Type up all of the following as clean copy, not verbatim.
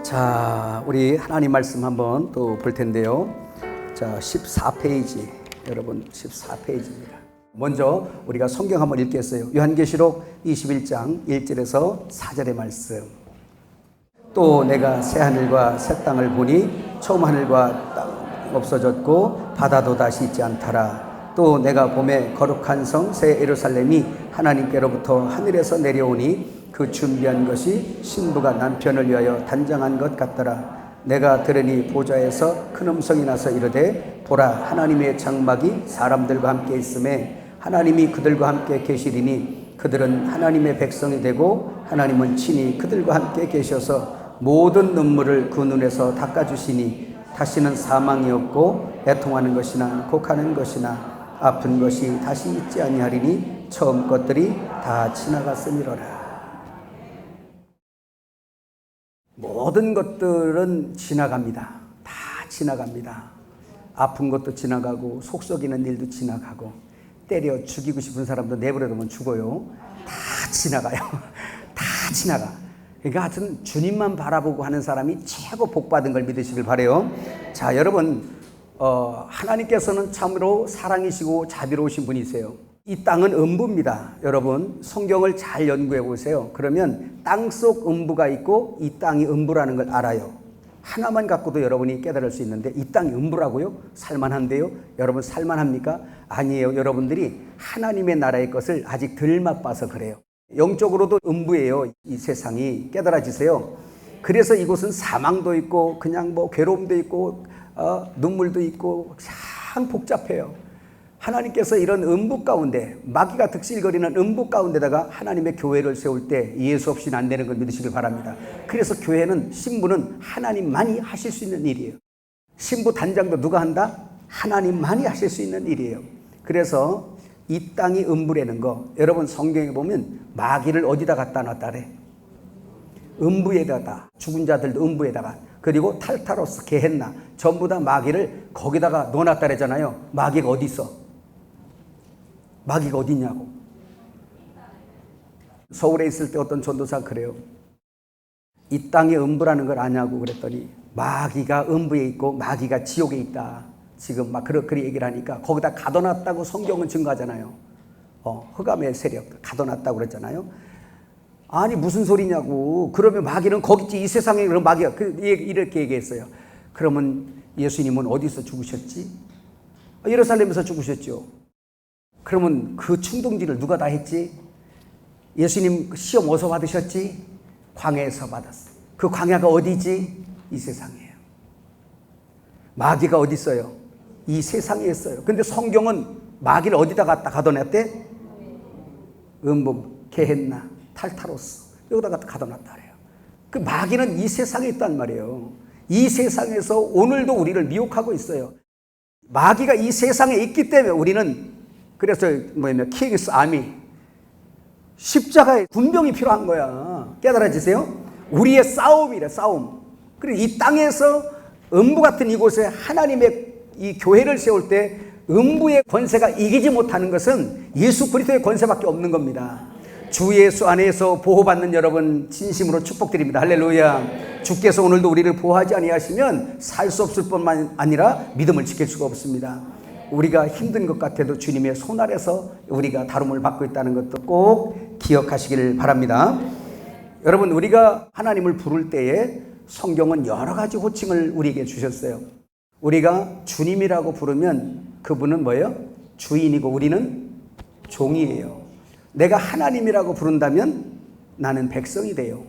자, 우리 하나님 말씀 한번 또 볼 텐데요. 자, 14페이지. 여러분 14페이지입니다. 먼저 우리가 성경 한번 읽겠어요. 요한계시록 21장 1절에서 4절의 말씀. 또 내가 새 하늘과 새 땅을 보니 처음 하늘과 땅 없어졌고 바다도 다시 있지 않더라. 또 내가 봄에 거룩한 성 새 예루살렘이 하나님께로부터 하늘에서 내려오니 그 준비한 것이 신부가 남편을 위하여 단장한 것 같더라. 내가 들으니 보좌에서 큰 음성이 나서 이르되 보라, 하나님의 장막이 사람들과 함께 있음에 하나님이 그들과 함께 계시리니 그들은 하나님의 백성이 되고 하나님은 친히 그들과 함께 계셔서 모든 눈물을 그 눈에서 닦아주시니 다시는 사망이 없고 애통하는 것이나 곡하는 것이나 아픈 것이 다시 있지 아니하리니 처음 것들이 다 지나갔음이로라. 모든 것들은 지나갑니다. 다 지나갑니다. 아픈 것도 지나가고 속 썩이는 일도 지나가고 때려 죽이고 싶은 사람도 내버려두면 죽어요. 다 지나가요. 다 지나가. 그러니까 하여튼 주님만 바라보고 하는 사람이 최고 복받은 걸 믿으시길 바라요. 자, 여러분 하나님께서는 참으로 사랑이시고 자비로우신 분이세요. 이 땅은 음부입니다. 여러분 성경을 잘 연구해 보세요. 그러면 땅속 음부가 있고 이 땅이 음부라는 걸 알아요. 하나만 갖고도 여러분이 깨달을 수 있는데 이 땅이 음부라고요? 살만한데요? 여러분 살만합니까? 아니에요. 여러분들이 하나님의 나라의 것을 아직 덜 맛봐서 그래요. 영적으로도 음부예요. 이 세상이. 깨달아지세요. 그래서 이곳은 사망도 있고 그냥 뭐 괴로움도 있고 눈물도 있고 참 복잡해요. 하나님께서 이런 음부 가운데 마귀가 득실거리는 음부 가운데다가 하나님의 교회를 세울 때 예수 없이는 안 되는 걸 믿으시길 바랍니다. 그래서 교회는 신부는 하나님만이 하실 수 있는 일이에요. 신부 단장도 누가 한다? 하나님만이 하실 수 있는 일이에요. 그래서 이 땅이 음부라는 거 여러분 성경에 보면 마귀를 어디다 갖다 놨다래? 음부에다가 죽은 자들도 음부에다가 그리고 탈타로스 게헨나 전부 다 마귀를 거기다가 넣어놨다래잖아요. 마귀가 어디 있어? 마귀가 어디 있냐고. 서울에 있을 때 어떤 전도사가 그래요. 이 땅에 음부라는 걸 아냐고 그랬더니 마귀가 음부에 있고 마귀가 지옥에 있다. 지금 막 그렇게 얘기를 하니까 거기다 가둬놨다고 성경은 증거하잖아요. 흑암의 세력 가둬놨다고 그랬잖아요. 아니 무슨 소리냐고. 그러면 마귀는 거기 있지. 이 세상에 그런 마귀가 이렇게 얘기했어요. 그러면 예수님은 어디서 죽으셨지? 예루살렘에서 죽으셨죠. 그러면 그 충동질을 누가 다 했지? 예수님 시험 어디서 받으셨지? 광야에서 받았어. 그 광야가 어디지? 이 세상이에요. 마귀가 어디 있어요? 이 세상에 있어요. 근데 성경은 마귀를 어디다 갖다 가둬놨대? 음부, 게헨나, 탈타로스 여기다가 가둬놨다 그래요. 그 마귀는 이 세상에 있단 말이에요. 이 세상에서 오늘도 우리를 미혹하고 있어요. 마귀가 이 세상에 있기 때문에 우리는 그래서 킹스 아미 십자가의 군병이 필요한 거야. 깨달아지세요? 우리의 싸움이래. 싸움. 그리고 이 땅에서 음부 같은 이곳에 하나님의 이 교회를 세울 때 음부의 권세가 이기지 못하는 것은 예수 그리스도의 권세밖에 없는 겁니다. 주 예수 안에서 보호받는 여러분 진심으로 축복드립니다. 할렐루야. 주께서 오늘도 우리를 보호하지 아니하시면 살 수 없을 뿐만 아니라 믿음을 지킬 수가 없습니다. 우리가 힘든 것 같아도 주님의 손 아래서 우리가 다rum을 받고 있다는 것도 꼭 기억하시기를 바랍니다. 여러분 우리가 하나님을 부를 때에 성경은 여러 가지 호칭을 우리에게 주셨어요. 우리가 주님이라고 부르면 그분은 뭐예요? 주인이고 우리는 종이에요. 내가 하나님이라고 부른다면 나는 백성이 돼요.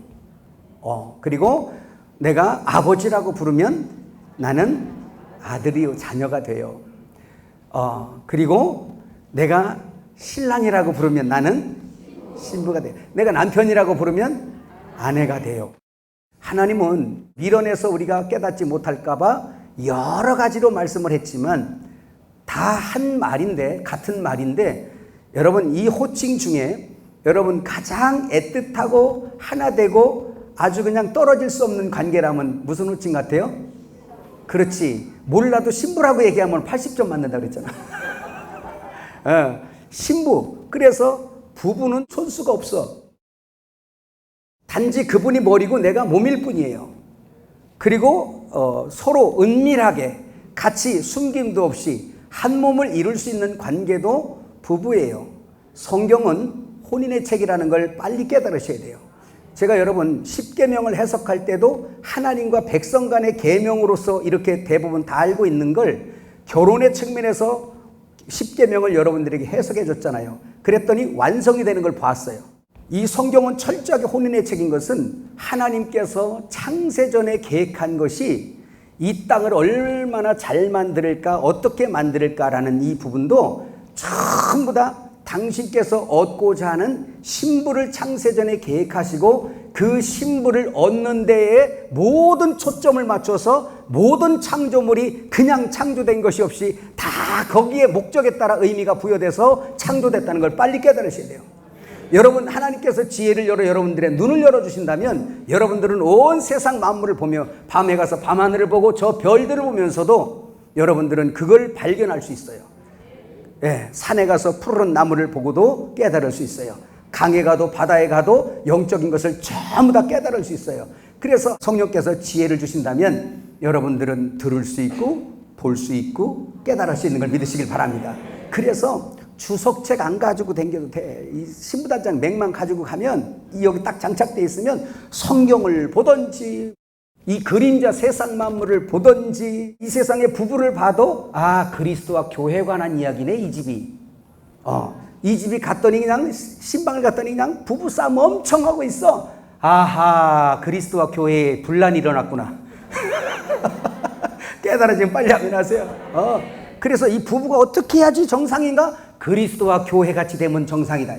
그리고 내가 아버지라고 부르면 나는 아들이요 자녀가 돼요. 그리고 내가 신랑이라고 부르면 나는 신부가 돼요. 내가 남편이라고 부르면 아내가 돼요. 하나님은 밀어내서 우리가 깨닫지 못할까봐 여러 가지로 말씀을 했지만 다 한 말인데 같은 말인데 여러분 이 호칭 중에 여러분 가장 애틋하고 하나 되고 아주 그냥 떨어질 수 없는 관계라면 무슨 호칭 같아요? 그렇지. 몰라도 신부라고 얘기하면 80점 맞는다 그랬잖아. 신부. 그래서 부부는 손수가 없어. 단지 그분이 머리고 내가 몸일 뿐이에요. 그리고 서로 은밀하게 같이 숨김도 없이 한 몸을 이룰 수 있는 관계도 부부예요. 성경은 혼인의 책이라는 걸 빨리 깨달으셔야 돼요. 제가 여러분 십계명을 해석할 때도 하나님과 백성 간의 계명으로서 이렇게 대부분 다 알고 있는 걸 결혼의 측면에서 십계명을 여러분들에게 해석해 줬잖아요. 그랬더니 완성이 되는 걸 봤어요. 이 성경은 철저하게 혼인의 책인 것은 하나님께서 창세전에 계획한 것이 이 땅을 얼마나 잘 만들까, 어떻게 만들까라는 이 부분도 전부 다 당신께서 얻고자 하는 신부를 창세전에 계획하시고 그 신부를 얻는 데에 모든 초점을 맞춰서 모든 창조물이 그냥 창조된 것이 없이 다 거기에 목적에 따라 의미가 부여돼서 창조됐다는 걸 빨리 깨달으셔야 돼요. 여러분, 하나님께서 지혜를 열어 여러분들의 눈을 열어주신다면 여러분들은 온 세상 만물을 보며 밤에 가서 밤하늘을 보고 저 별들을 보면서도 여러분들은 그걸 발견할 수 있어요. 예, 산에 가서 푸르른 나무를 보고도 깨달을 수 있어요. 강에 가도 바다에 가도 영적인 것을 전부 다 깨달을 수 있어요. 그래서 성령께서 지혜를 주신다면 여러분들은 들을 수 있고 볼 수 있고 깨달을 수 있는 걸 믿으시길 바랍니다. 그래서 주석책 안 가지고 다녀도 돼. 이 신부단장 맥만 가지고 가면 여기 딱 장착되어 있으면 성경을 보든지 이 그림자 세상 만물을 보든지 이 세상의 부부를 봐도 아, 그리스도와 교회에 관한 이야기네 이 집이. 이 집이 갔더니 그냥 신방을 갔더니 그냥 부부싸움 엄청 하고 있어. 아하, 그리스도와 교회에 분란이 일어났구나. 깨달아지면 빨리 하면 하세요. 그래서 이 부부가 어떻게 해야지 정상인가? 그리스도와 교회 같이 되면 정상이다.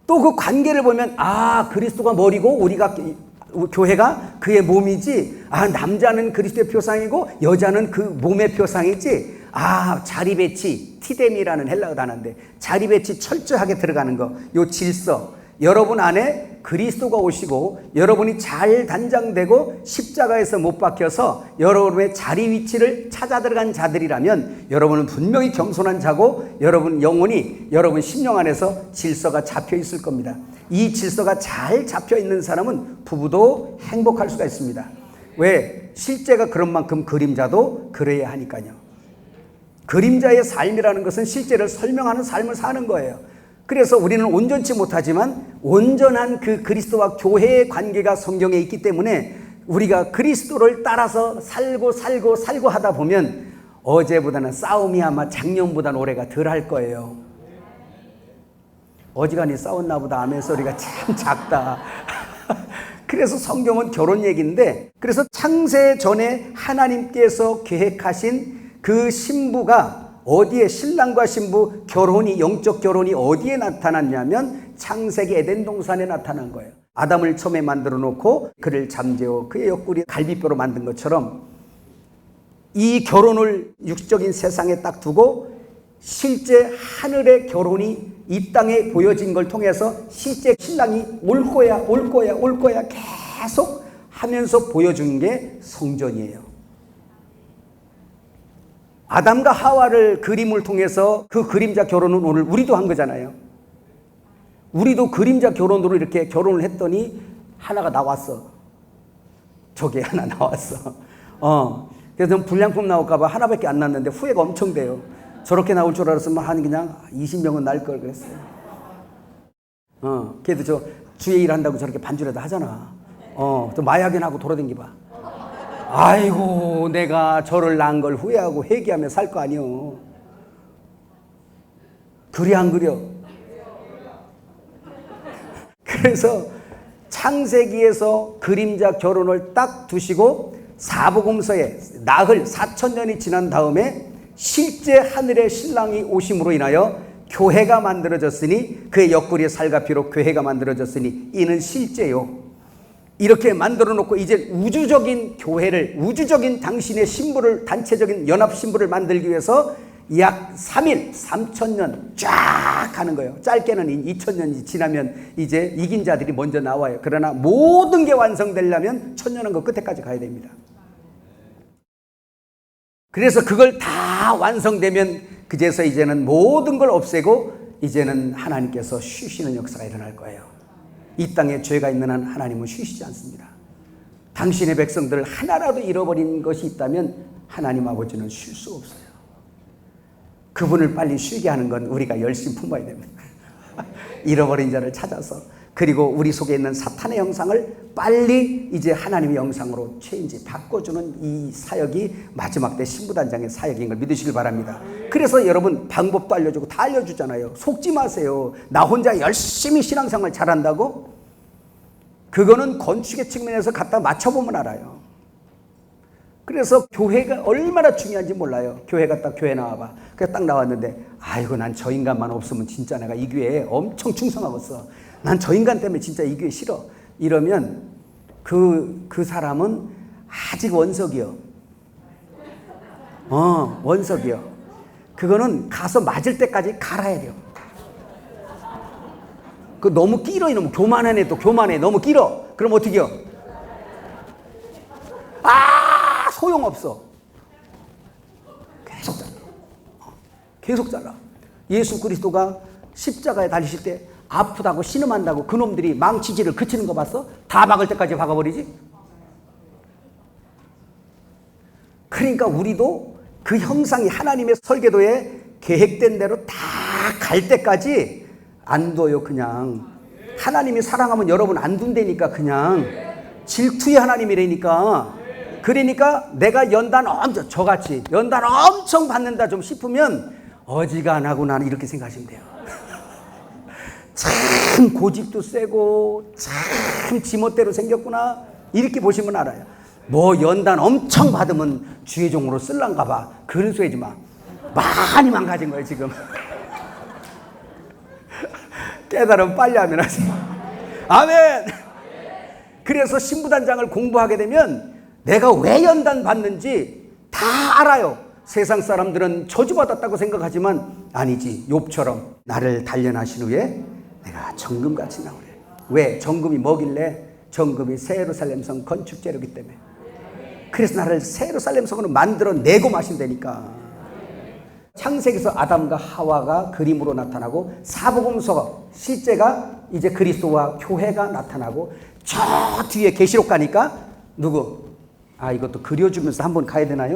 또 그 관계를 보면 아, 그리스도가 머리고 우리가 교회가 그의 몸이지. 아, 남자는 그리스도의 표상이고 여자는 그 몸의 표상이지. 아, 자리 배치, 티뎀이라는 헬라어 단어인데 자리 배치 철저하게 들어가는 거, 요 질서. 여러분 안에 그리스도가 오시고 여러분이 잘 단장되고 십자가에서 못 박혀서 여러분의 자리 위치를 찾아 들어간 자들이라면 여러분은 분명히 겸손한 자고 여러분 영혼이 여러분 심령 안에서 질서가 잡혀 있을 겁니다. 이 질서가 잘 잡혀 있는 사람은 부부도 행복할 수가 있습니다. 왜? 실제가 그런 만큼 그림자도 그래야 하니까요. 그림자의 삶이라는 것은 실제를 설명하는 삶을 사는 거예요. 그래서 우리는 온전치 못하지만 온전한 그 그리스도와 교회의 관계가 성경에 있기 때문에 우리가 그리스도를 따라서 살고 하다 보면 어제보다는 싸움이 아마 작년보다는 올해가 덜 할 거예요. 어지간히 싸웠나 보다 하면 소리가 참 작다. 그래서 성경은 결혼 얘기인데, 그래서 창세 전에 하나님께서 계획하신 그 신부가 어디에, 신랑과 신부 결혼이, 영적 결혼이 어디에 나타났냐면 창세기 에덴 동산에 나타난 거예요. 아담을 처음에 만들어 놓고 그를 잠재워 그의 옆구리 갈비뼈로 만든 것처럼 이 결혼을 육적인 세상에 딱 두고 실제 하늘의 결혼이 이 땅에 보여진 걸 통해서 실제 신랑이 올 거야 계속 하면서 보여준 게 성전이에요. 아담과 하와를 그림을 통해서 그 그림자 결혼은 오늘 우리도 한 거잖아요. 우리도 그림자 결혼으로 이렇게 결혼을 했더니 하나가 나왔어. 저게 하나 나왔어. 그래서 불량품 나올까봐 하나밖에 안 났는데 후회가 엄청 돼요. 저렇게 나올 줄 알았으면 한 그냥 20명은 날 걸 그랬어요. 그래도 저 주의 일 한다고 저렇게 반주라도 하잖아. 또 마약이나 하고 돌아다니봐. 아이고, 내가 저를 낳은 걸 후회하고 회개하며 살 거 아니요. 그래 안 그려? 그래서 창세기에서 그림자 결혼을 딱 두시고 사복음서에 나흘 4,000년이 지난 다음에 실제 하늘의 신랑이 오심으로 인하여 교회가 만들어졌으니 그의 옆구리에 살과 피로 교회가 만들어졌으니 이는 실제요. 이렇게 만들어 놓고 이제 우주적인 교회를, 우주적인 당신의 신부를, 단체적인 연합 신부를 만들기 위해서 약 3일, 3,000년 쫙 하는 거예요. 짧게는 2,000년이 지나면 이제 이긴 자들이 먼저 나와요. 그러나 모든 게 완성되려면 1,000년은 그 끝에까지 가야 됩니다. 그래서 그걸 다 완성되면 그제서 이제는 모든 걸 없애고 이제는 하나님께서 쉬시는 역사가 일어날 거예요. 이 땅에 죄가 있는 한 하나님은 쉬시지 않습니다. 당신의 백성들을 하나라도 잃어버린 것이 있다면 하나님 아버지는 쉴 수 없어요. 그분을 빨리 쉬게 하는 건 우리가 열심히 품어야 됩니다. 잃어버린 자를 찾아서, 그리고 우리 속에 있는 사탄의 형상을 빨리 이제 하나님의 형상으로 체인지 바꿔주는 이 사역이 마지막 때 신부단장의 사역인 걸 믿으시길 바랍니다. 그래서 여러분 방법도 알려주고 다 알려주잖아요. 속지 마세요. 나 혼자 열심히 신앙생활 잘한다고? 그거는 건축의 측면에서 갖다 맞춰보면 알아요. 그래서 교회가 얼마나 중요한지 몰라요. 교회 갔다 교회 나와봐. 그래서 딱 나왔는데, 아이고 난 저 인간만 없으면 진짜 내가 이 교회에 엄청 충성하겠어. 난 저 인간 때문에 진짜 이 교회 싫어. 이러면 그 사람은 아직 원석이요. 원석이요. 그거는 가서 맞을 때까지 갈아야 돼요. 그 너무 길어. 이놈 교만하네. 또 교만해. 너무 길어. 그럼 어떻게 해요? 소용없어. 계속 잘라. 계속 잘라. 예수 그리스도가 십자가에 달리실 때 아프다고 신음한다고 그놈들이 망치질을 그치는 거 봤어? 다 박을 때까지 박아버리지? 그러니까 우리도 그 형상이 하나님의 설계도에 계획된 대로 다 갈 때까지 안 둬요. 그냥 하나님이 사랑하면 여러분 안 둔다니까. 그냥 질투의 하나님이라니까. 그러니까 내가 연단 엄청, 저같이 연단 엄청 받는다 좀 싶으면 어지간하고 나는 이렇게 생각하시면 돼요. 참 고집도 세고 참 지멋대로 생겼구나, 이렇게 보시면 알아요. 뭐 연단 엄청 받으면 주의 종으로 쓸란가 봐. 그런 소리 하지 마. 많이 망가진 거예요 지금. 깨달으면 빨리 하면 하지. 아멘. 그래서 신부단장을 공부하게 되면 내가 왜 연단 받는지 다 알아요. 세상 사람들은 저주받았다고 생각하지만 아니지. 욥처럼 나를 단련하신 후에 내가 정금같이 나오래. 왜? 정금이 뭐길래? 정금이 새 예루살렘 성 건축 재료이기 때문에. 그래서 나를 새 예루살렘 성으로 만들어내고 마신다니까. 창세기에서 아담과 하와가 그림으로 나타나고, 사복음서 실제가 이제 그리스도와 교회가 나타나고, 저 뒤에 계시록 가니까 누구? 이것도 그려주면서 한번 가야 되나요?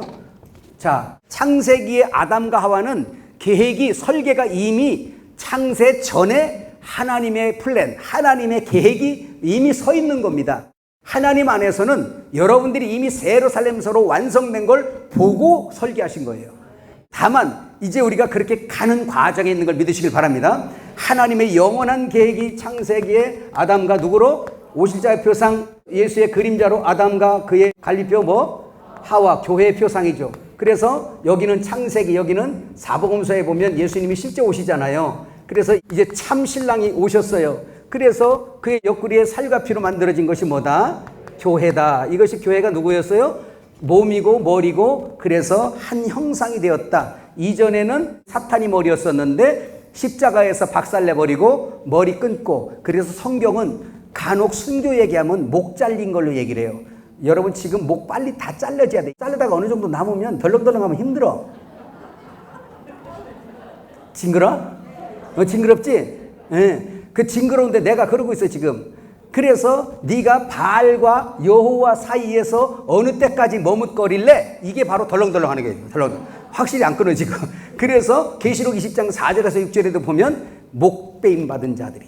자, 창세기의 아담과 하와는 계획이, 설계가 이미 창세 전에 하나님의 플랜, 하나님의 계획이 이미 서 있는 겁니다. 하나님 안에서는 여러분들이 이미 새 예루살렘서로 완성된 걸 보고 설계하신 거예요. 다만 이제 우리가 그렇게 가는 과정에 있는 걸 믿으시길 바랍니다. 하나님의 영원한 계획이 창세기에 아담과 누구로? 오실자의 표상, 예수의 그림자로 아담과 그의 갈리표 하와, 교회의 표상이죠. 그래서 여기는 창세기, 여기는 사복음서에 보면 예수님이 실제 오시잖아요. 그래서 이제 참 신랑이 오셨어요. 그래서 그의 옆구리에 살과 피로 만들어진 것이 뭐다? 교회다. 이것이 교회가 누구였어요? 몸이고 머리고, 그래서 한 형상이 되었다. 이전에는 사탄이 머리였었는데 십자가에서 박살내버리고 머리 끊고, 그래서 성경은 간혹 순교 얘기하면 목 잘린 걸로 얘기를 해요. 여러분 지금 목 빨리 다 잘라줘야 돼. 자르다가 어느 정도 남으면 덜렁덜렁하면 힘들어. 징그러? 징그럽지? 예. 그 징그러운데 내가 그러고 있어 지금. 그래서 네가 바알과 여호와 사이에서 어느 때까지 머뭇거릴래? 이게 바로 덜렁덜렁 하는 거예요. 덜렁덜렁. 확실히 안 끊어 지금. 그래서 계시록 20장 4절에서 6절에도 보면 목배임 받은 자들이,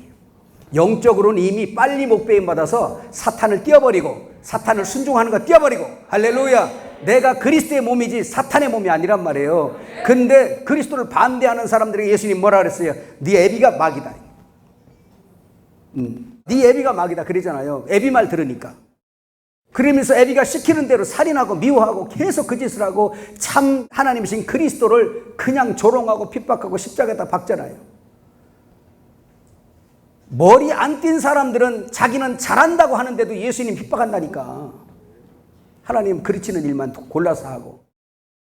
영적으로는 이미 빨리 목배임 받아서 사탄을 띄어버리고, 사탄을 순종하는 거 띄어버리고, 할렐루야. 내가 그리스도의 몸이지 사탄의 몸이 아니란 말이에요. 근데 그리스도를 반대하는 사람들에게 예수님 뭐라 그랬어요? 네 애비가 마귀다. 네 애비가 마귀다 그러잖아요. 애비 말 들으니까. 그러면서 애비가 시키는 대로 살인하고 미워하고 계속 그 짓을 하고 참 하나님이신 그리스도를 그냥 조롱하고 핍박하고 십자가에다 박잖아요. 머리 안 띈 사람들은 자기는 잘한다고 하는데도 예수님 핍박한다니까. 하나님 그르치는 일만 골라서 하고.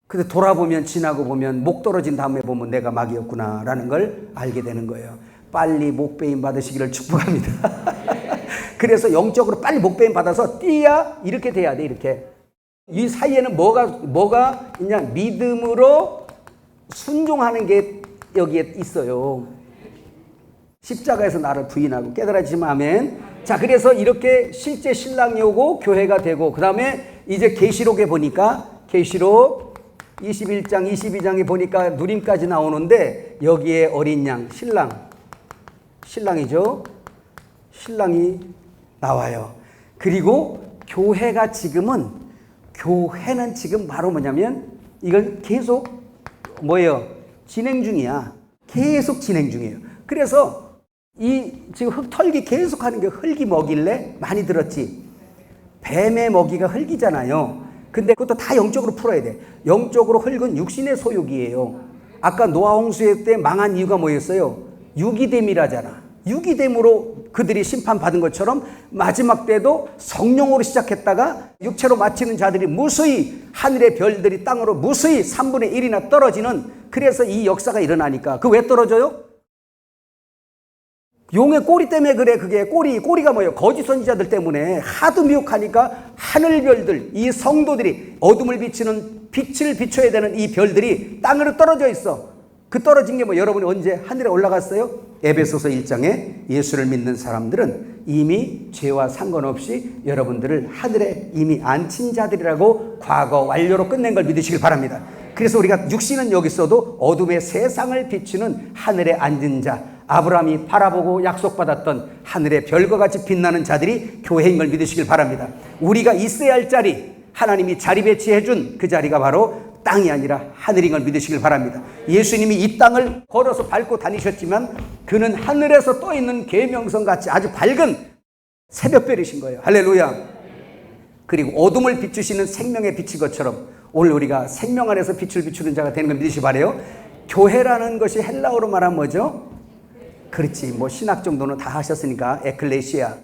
근데 돌아보면, 지나고 보면, 목 떨어진 다음에 보면 내가 마귀였구나 라는 걸 알게 되는 거예요. 빨리 목배임 받으시기를 축복합니다. 그래서 영적으로 빨리 목배임 받아서 띄야 이렇게 돼야 돼. 이렇게. 이 사이에는 뭐가 있냐? 믿음으로 순종하는 게 여기에 있어요. 십자가에서 나를 부인하고 깨달아지시면 아멘. 자, 그래서 이렇게 실제 신랑이 오고 교회가 되고, 그 다음에 이제 계시록에 보니까 계시록 21장, 22장에 보니까 누림까지 나오는데 여기에 어린 양, 신랑이죠. 신랑이 나와요. 그리고 교회는 지금 바로 뭐냐면 이걸 계속 진행 중이야. 계속 진행 중이에요. 그래서 지금 흙털기 계속 하는 게 흙이 먹일래? 많이 들었지? 뱀의 먹이가 흙이잖아요. 근데 그것도 다 영적으로 풀어야 돼. 영적으로 흙은 육신의 소욕이에요. 아까 노아 홍수의 때 망한 이유가 뭐였어요? 유기됨이라잖아. 유기됨으로 그들이 심판받은 것처럼 마지막 때도 성령으로 시작했다가 육체로 마치는 자들이 무수히 하늘의 별들이 땅으로 무수히 3분의 1이나 떨어지는, 그래서 이 역사가 일어나니까. 그 왜 떨어져요? 용의 꼬리 때문에 그래. 그게 꼬리가 뭐예요? 거짓 선지자들 때문에 하도 미혹하니까 하늘별들, 이 성도들이 어둠을 비치는 빛을 비춰야 되는 이 별들이 땅으로 떨어져 있어. 그 떨어진 게 여러분이 언제 하늘에 올라갔어요? 에베소서 1장에 예수를 믿는 사람들은 이미 죄와 상관없이 여러분들을 하늘에 이미 앉힌 자들이라고 과거 완료로 끝낸 걸 믿으시길 바랍니다. 그래서 우리가 육신은 여기 있어도 어둠의 세상을 비추는 하늘에 앉은 자, 아브라함이 바라보고 약속받았던 하늘의 별과 같이 빛나는 자들이 교회인 걸 믿으시길 바랍니다. 우리가 있어야 할 자리, 하나님이 자리 배치해 준 그 자리가 바로 땅이 아니라 하늘인 걸 믿으시길 바랍니다. 예수님이 이 땅을 걸어서 밟고 다니셨지만 그는 하늘에서 떠있는 계명성같이 아주 밝은 새벽별이신 거예요. 할렐루야. 그리고 어둠을 비추시는 생명의 빛인 것처럼 오늘 우리가 생명 안에서 빛을 비추는 자가 되는 걸 믿으시기 바라요. 교회라는 것이 헬라어로 말하면 뭐죠? 그렇지, 신학 정도는 다 하셨으니까 에클레시아,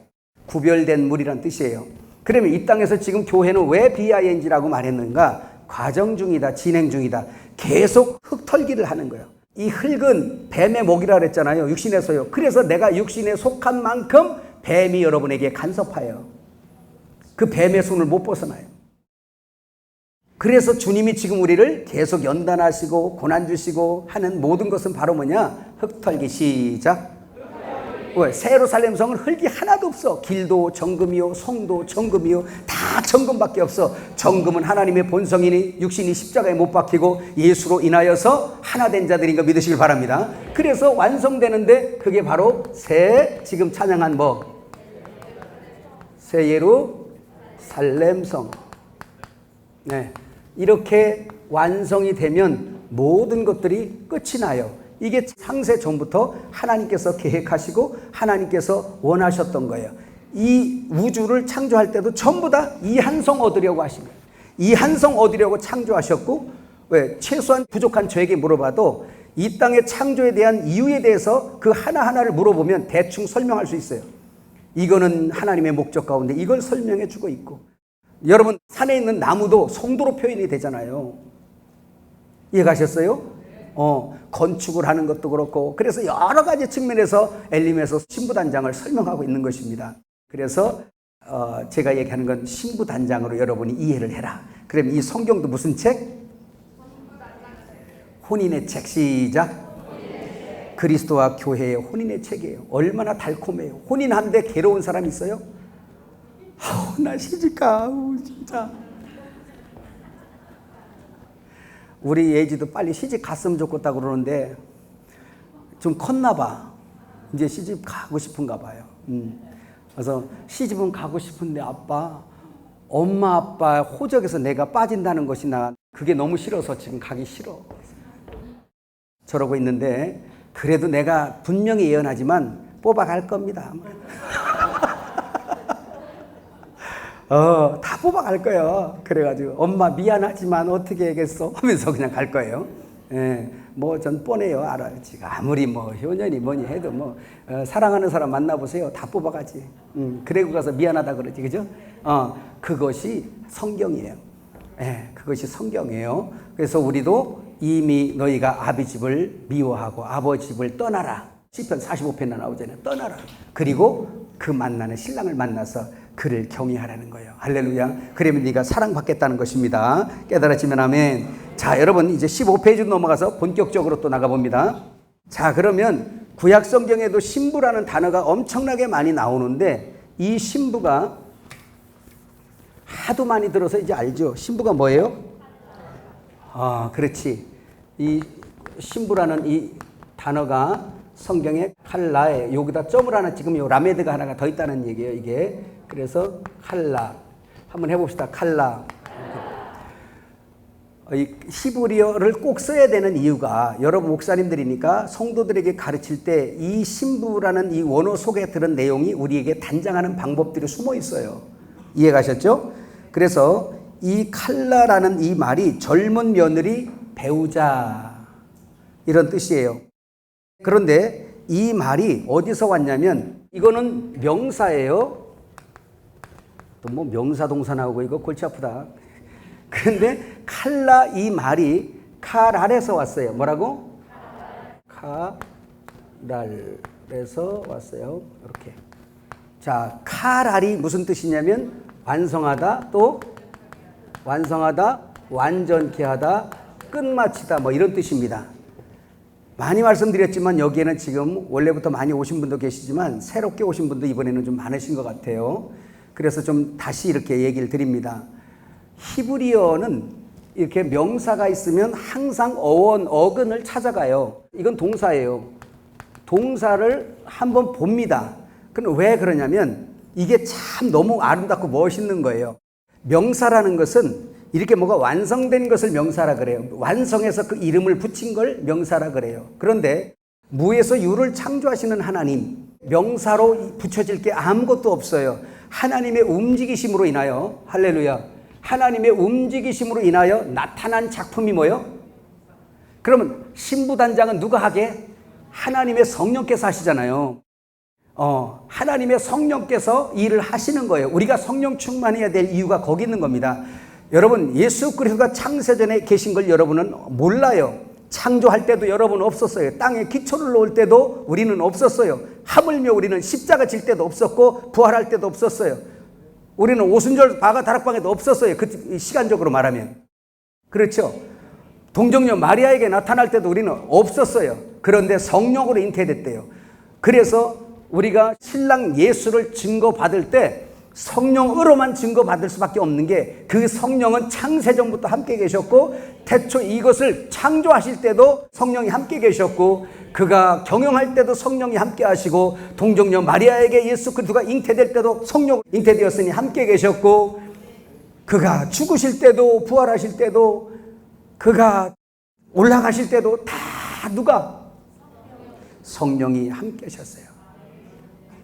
구별된 무리란 뜻이에요. 그러면 이 땅에서 지금 교회는 왜 BING라고 말했는가? 과정 중이다, 진행 중이다. 계속 흙털기를 하는 거예요. 이 흙은 뱀의 먹이라 그랬잖아요. 육신에서요. 그래서 내가 육신에 속한 만큼 뱀이 여러분에게 간섭하여 그 뱀의 손을 못 벗어나요. 그래서 주님이 지금 우리를 계속 연단하시고 고난 주시고 하는 모든 것은 바로 뭐냐? 흙털기. 시작. 왜? 새 예루살렘 성은 흙이 하나도 없어. 길도 정금이요, 성도 정금이요, 다 정금밖에 없어. 정금은 하나님의 본성이니 육신이 십자가에 못 박히고 예수로 인하여서 하나 된 자들인 거 믿으시길 바랍니다. 그래서 완성되는데 그게 바로 지금 찬양한 새 예루살렘 성. 네. 이렇게 완성이 되면 모든 것들이 끝이 나요. 이게 창세 전부터 하나님께서 계획하시고 하나님께서 원하셨던 거예요. 이 우주를 창조할 때도 전부 다 이 한 성 얻으려고 하신 거예요. 이 한 성 얻으려고 창조하셨고, 왜? 최소한 부족한 저에게 물어봐도 이 땅의 창조에 대한 이유에 대해서 그 하나하나를 물어보면 대충 설명할 수 있어요. 이거는 하나님의 목적 가운데 이걸 설명해 주고 있고, 여러분 산에 있는 나무도 송도로 표현이 되잖아요. 이해가셨어요? 건축을 하는 것도 그렇고, 그래서 여러 가지 측면에서 엘림에서 신부단장을 설명하고 있는 것입니다. 그래서 제가 얘기하는 건 신부단장으로 여러분이 이해를 해라. 그럼 이 성경도 무슨 책? 혼인의 책. 시작. 그리스도와 교회의 혼인의 책이에요. 얼마나 달콤해요. 혼인한데 괴로운 사람 있어요? 나 시집가. 진짜. 우리 예지도 빨리 시집 갔으면 좋겠다고 그러는데 좀 컸나 봐. 이제 시집 가고 싶은가 봐요. 그래서 시집은 가고 싶은데 엄마 아빠 호적에서 내가 빠진다는 것이나 그게 너무 싫어서 지금 가기 싫어. 저러고 있는데 그래도 내가 분명히 예언하지만 뽑아갈 겁니다. 다 뽑아갈 거예요. 그래가지고 엄마 미안하지만 어떻게 해야겠어 하면서 그냥 갈 거예요. 전 뻔해요. 알아요. 지금 아무리 효년이 뭐니 해도 사랑하는 사람 만나보세요. 다 뽑아가지. 그래고 가서 미안하다 그러지. 그죠? 그것이 성경이에요. 그것이 성경이에요. 그래서 우리도 이미 너희가 아비 집을 미워하고 아버지 집을 떠나라. 시편 45편에 나오잖아요. 떠나라. 그리고 그 만나는 신랑을 만나서 그를 경외하라는 거예요. 할렐루야. 그러면 네가 사랑받겠다는 것입니다. 깨달아지면 아멘. 자, 여러분 이제 15페이지 넘어가서 본격적으로 또 나가봅니다. 자, 그러면 구약 성경에도 신부라는 단어가 엄청나게 많이 나오는데 이 신부가 하도 많이 들어서 이제 알죠. 신부가 뭐예요? 그렇지. 이 신부라는 이 단어가 성경에 칼라에 여기다 점을 하나 지금 요 라메드가 하나가 더 있다는 얘기예요. 이게 그래서 칼라 한번 해봅시다. 칼라. 이 히브리어를 꼭 써야 되는 이유가 여러분 목사님들이니까 성도들에게 가르칠 때 이 신부라는 이 원어 속에 들은 내용이 우리에게 단장하는 방법들이 숨어 있어요. 이해가셨죠? 그래서 이 칼라라는 이 말이 젊은 며느리 배우자 이런 뜻이에요. 그런데 이 말이 어디서 왔냐면 이거는 명사예요. 또 뭐 명사 동사 나오고 이거 골치 아프다. 그런데 칼라 이 말이 카랄에서 왔어요. 뭐라고? 카랄에서 왔어요. 이렇게. 자, 카랄이 무슨 뜻이냐면 완성하다, 또 완성하다, 완전케 하다, 끝마치다 뭐 이런 뜻입니다. 많이 말씀드렸지만 여기에는 지금 원래부터 많이 오신 분도 계시지만 새롭게 오신 분도 이번에는 좀 많으신 것 같아요. 그래서 좀 다시 이렇게 얘기를 드립니다. 히브리어는 이렇게 명사가 있으면 항상 어원, 어근을 찾아가요. 이건 동사예요. 동사를 한번 봅니다. 그럼 왜 그러냐면 이게 참 너무 아름답고 멋있는 거예요. 명사라는 것은 이렇게 뭐가 완성된 것을 명사라 그래요. 완성해서 그 이름을 붙인 걸 명사라 그래요. 그런데 무에서 유를 창조하시는 하나님, 명사로 붙여질 게 아무것도 없어요. 하나님의 움직이심으로 인하여, 할렐루야, 하나님의 움직이심으로 인하여 나타난 작품이 뭐예요? 그러면 신부단장은 누가 하게? 하나님의 성령께서 하시잖아요. 하나님의 성령께서 일을 하시는 거예요. 우리가 성령 충만해야 될 이유가 거기 있는 겁니다. 여러분, 예수 그리스도가 창세전에 계신 걸 여러분은 몰라요. 창조할 때도 여러분 없었어요. 땅에 기초를 놓을 때도 우리는 없었어요. 하물며 우리는 십자가 질 때도 없었고 부활할 때도 없었어요. 우리는 오순절 바가 다락방에도 없었어요. 그 시간적으로 말하면. 그렇죠. 동정녀 마리아에게 나타날 때도 우리는 없었어요. 그런데 성령으로 잉태됐대요. 그래서 우리가 신랑 예수를 증거받을 때 성령으로만 증거받을 수밖에 없는 게 그 성령은 창세전부터 함께 계셨고 태초 이것을 창조하실 때도 성령이 함께 계셨고 그가 경영할 때도 성령이 함께 하시고 동정녀 마리아에게 예수 그리스도가 잉태될 때도 성령 잉태되었으니 함께 계셨고 그가 죽으실 때도 부활하실 때도 그가 올라가실 때도 다 누가? 성령이 함께 하셨어요.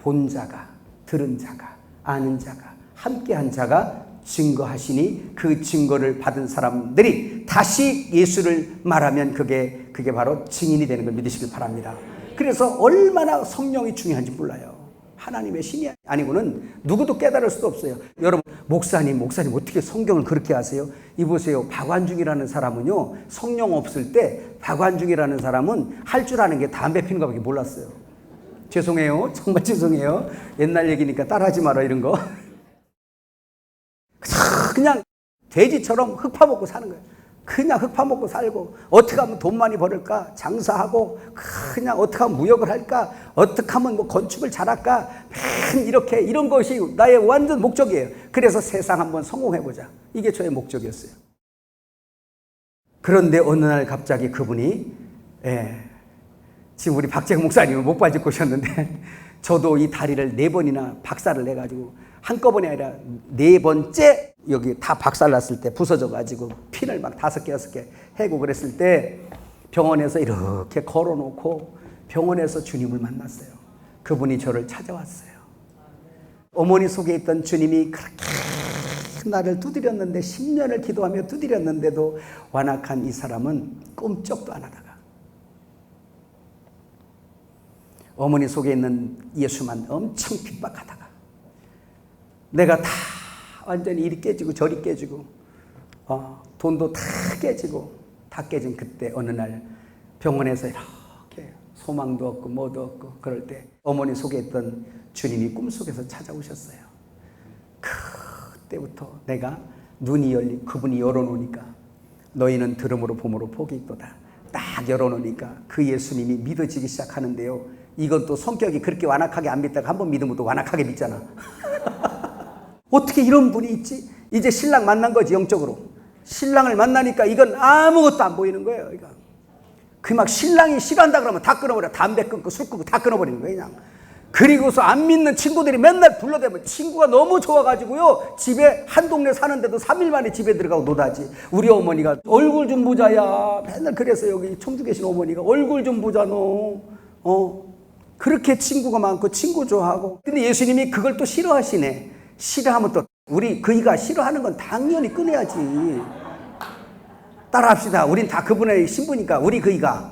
본 자가, 들은 자가, 아는 자가, 함께한 자가 증거하시니 그 증거를 받은 사람들이 다시 예수를 말하면 그게 바로 증인이 되는 걸 믿으시길 바랍니다. 그래서 얼마나 성령이 중요한지 몰라요. 하나님의 신이 아니고는 누구도 깨달을 수도 없어요. 여러분, 목사님 어떻게 성경을 그렇게 아세요? 이보세요. 박완중이라는 사람은요, 성령 없을 때 박완중이라는 사람은 할 줄 아는 게 담배 피는 것밖에 몰랐어요. 죄송해요. 정말 죄송해요. 옛날 얘기니까 따라하지 마라 이런 거. 그냥 돼지처럼 흙 파먹고 사는 거예요. 그냥 흙 파먹고 살고 어떻게 하면 돈 많이 벌을까? 장사하고 그냥 어떻게 하면 무역을 할까? 어떻게 하면 뭐 건축을 잘할까? 이렇게 이런 것이 나의 완전 목적이에요. 그래서 세상 한번 성공해보자. 이게 저의 목적이었어요. 그런데 어느 날 갑자기 그분이 지금 우리 박재형 목사님은 목바지 꼬셨는데 저도 이 다리를 4번이나 박살을 내가지고 한꺼번에 아니라 4번째 여기 다 박살났을 때 부서져가지고 핀을 막 5개, 6개 해고 그랬을 때 병원에서 이렇게 걸어놓고 병원에서 주님을 만났어요. 그분이 저를 찾아왔어요. 어머니 속에 있던 주님이 그렇게 나를 두드렸는데 10년을 기도하며 두드렸는데도 완악한 이 사람은 꿈쩍도 안 하다가 어머니 속에 있는 예수만 엄청 핍박하다가 내가 다 완전히 이리 깨지고 저리 깨지고 돈도 다 깨지고 다 깨진 그때 어느 날 병원에서 이렇게 소망도 없고 뭐도 없고 그럴 때 어머니 속에 있던 주님이 꿈속에서 찾아오셨어요. 그때부터 내가 눈이 열린 그분이 열어놓으니까 너희는 들음으로 봄으로 복이 있도다. 딱 열어놓으니까 그 예수님이 믿어지기 시작하는데요. 이건 또 성격이 그렇게 완악하게 안 믿다가 한번 믿으면 또 완악하게 믿잖아. 어떻게 이런 분이 있지? 이제 신랑 만난 거지, 영적으로. 신랑을 만나니까 이건 아무것도 안 보이는 거예요. 그 막 신랑이 싫어한다 그러면 다 끊어버려. 담배 끊고 술 끊고 다 끊어버리는 거예요, 그냥. 그리고서 안 믿는 친구들이 맨날 불러대면 친구가 너무 좋아가지고요, 집에 한 동네 사는데도 3일 만에 집에 들어가고 노다지. 우리 어머니가 얼굴 좀 보자야. 맨날 그래서 여기 청주 계신 어머니가 얼굴 좀 보자 너. 그렇게 친구가 많고 친구 좋아하고. 근데 예수님이 그걸 또 싫어하시네. 싫어하면 또 우리 그이가 싫어하는 건 당연히 끊어야지. 따라합시다. 우린 다 그분의 신부니까. 우리 그이가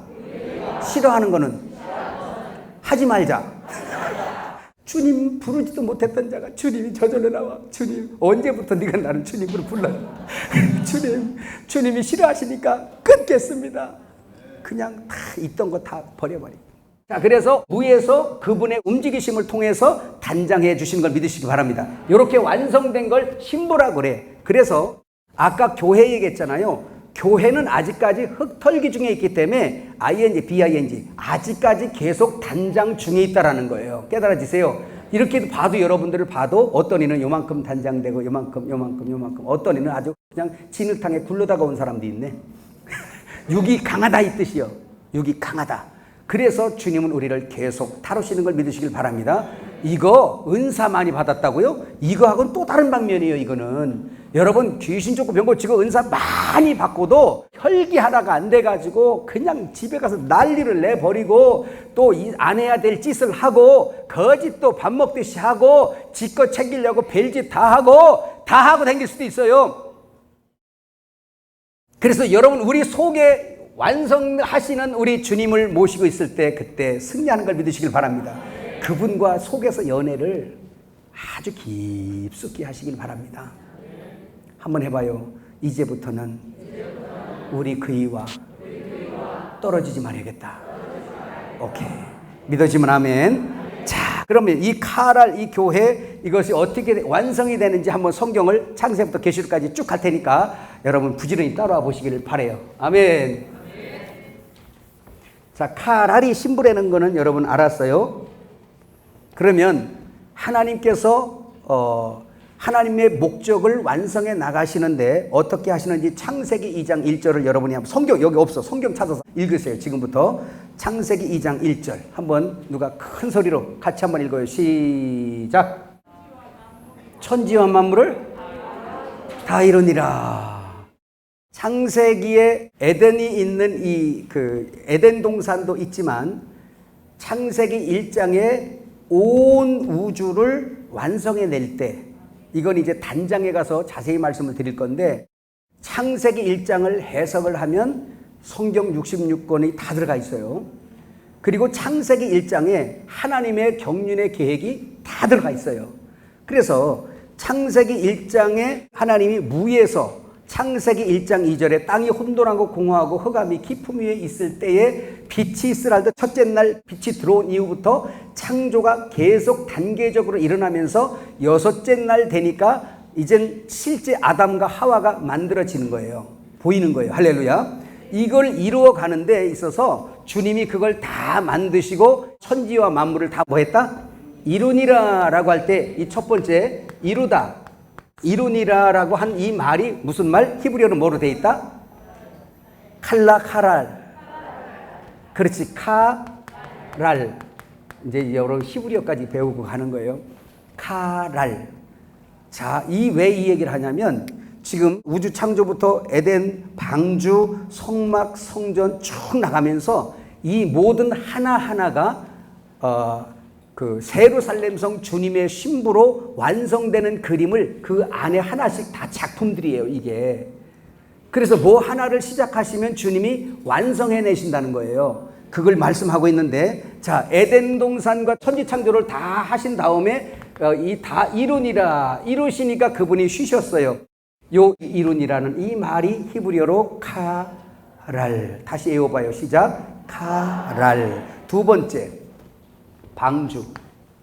싫어하는 거는 하지 말자. 주님 부르지도 못했던 자가 주님이 저절로 나와. 주님 언제부터 네가 나를 주님으로 불러? 주님이 싫어하시니까 끊겠습니다. 그냥 다 있던 거 다 버려버리고. 자, 그래서 무에서 그분의 움직이심을 통해서 단장해 주시는 걸 믿으시기 바랍니다. 이렇게 완성된 걸 신부라 그래. 그래서 아까 교회 얘기했잖아요. 교회는 아직까지 흙털기 중에 있기 때문에 ing, bing 아직까지 계속 단장 중에 있다라는 거예요. 깨달아지세요. 이렇게 봐도 여러분들을 봐도 어떤 이는 요만큼 단장되고 요만큼 어떤 이는 아주 그냥 진흙탕에 굴러다가 온 사람도 있네. 육이 강하다 이 뜻이요. 육이 강하다. 그래서 주님은 우리를 계속 다루시는 걸 믿으시길 바랍니다. 이거 은사 많이 받았다고요? 이거하고는 또 다른 방면이에요. 이거는 여러분 귀신 쫓고 병 고치고 은사 많이 받고도 혈기 하나가 안 돼가지고 그냥 집에 가서 난리를 내버리고 또 안 해야 될 짓을 하고 거짓 또 밥 먹듯이 하고 지껏 챙기려고 별짓 다 하고 다닐 수도 있어요. 그래서 여러분 우리 속에 완성하시는 우리 주님을 모시고 있을 때 그때 승리하는 걸 믿으시길 바랍니다. 그분과 속에서 연애를 아주 깊숙이 하시길 바랍니다. 한번 해봐요. 이제부터는 우리 그이와 떨어지지 말아야겠다. 오케이. 믿어지면 아멘. 자, 그러면 이 카랄, 이 교회, 이것이 어떻게 완성이 되는지 한번 성경을 창세부터 계시록까지 쭉 갈 테니까 여러분 부지런히 따라와 보시기를 바라요. 아멘. 자, 카랄이 심부라는 거는 여러분 알았어요? 그러면 하나님께서 하나님의 목적을 완성해 나가시는데 어떻게 하시는지 창세기 2장 1절을 여러분이 한번 성경 여기 없어. 성경 찾아서 읽으세요. 지금부터 창세기 2장 1절 한번 누가 큰 소리로 같이 한번 읽어요. 시작. 천지와 만물을 다 이루니라. 창세기에 에덴이 있는 이 에덴 동산도 있지만 창세기 1장에 온 우주를 완성해 낼 때 이건 이제 단장에 가서 자세히 말씀을 드릴 건데 창세기 1장을 해석을 하면 성경 66권이 다 들어가 있어요. 그리고 창세기 1장에 하나님의 경륜의 계획이 다 들어가 있어요. 그래서 창세기 1장에 하나님이 무에서 창세기 1장 2절에 땅이 혼돈하고 공허하고 흑암이 깊음 위에 있을 때에 빛이 있으라 할 때 첫째 날 빛이 들어온 이후부터 창조가 계속 단계적으로 일어나면서 여섯째 날 되니까 이젠 실제 아담과 하와가 만들어지는 거예요. 보이는 거예요. 할렐루야. 이걸 이루어 가는 데 있어서 주님이 그걸 다 만드시고 천지와 만물을 다 뭐 했다? 이루니라 라고 할 때 이 첫 번째 이루다. 이루니라라고 한 이 말이 무슨 말? 히브리어는 뭐로 돼 있다? 카랄. 그렇지. 카랄. 이제 여러 히브리어까지 배우고 가는 거예요. 카랄. 자, 왜 이 얘기를 하냐면 지금 우주 창조부터 에덴, 방주, 성막, 성전 쭉 나가면서 이 모든 하나하나가 세루살렘성 주님의 신부로 완성되는 그림을 그 안에 하나씩 다 작품들이에요, 이게. 그래서 뭐 하나를 시작하시면 주님이 완성해 내신다는 거예요. 그걸 말씀하고 있는데, 자, 에덴 동산과 천지 창조를 다 하신 다음에 다 이루니라. 이루시니까 그분이 쉬셨어요. 요 이루니라는 이 말이 히브리어로 카랄. 다시 외워봐요. 시작. 카랄. 두 번째. 방주.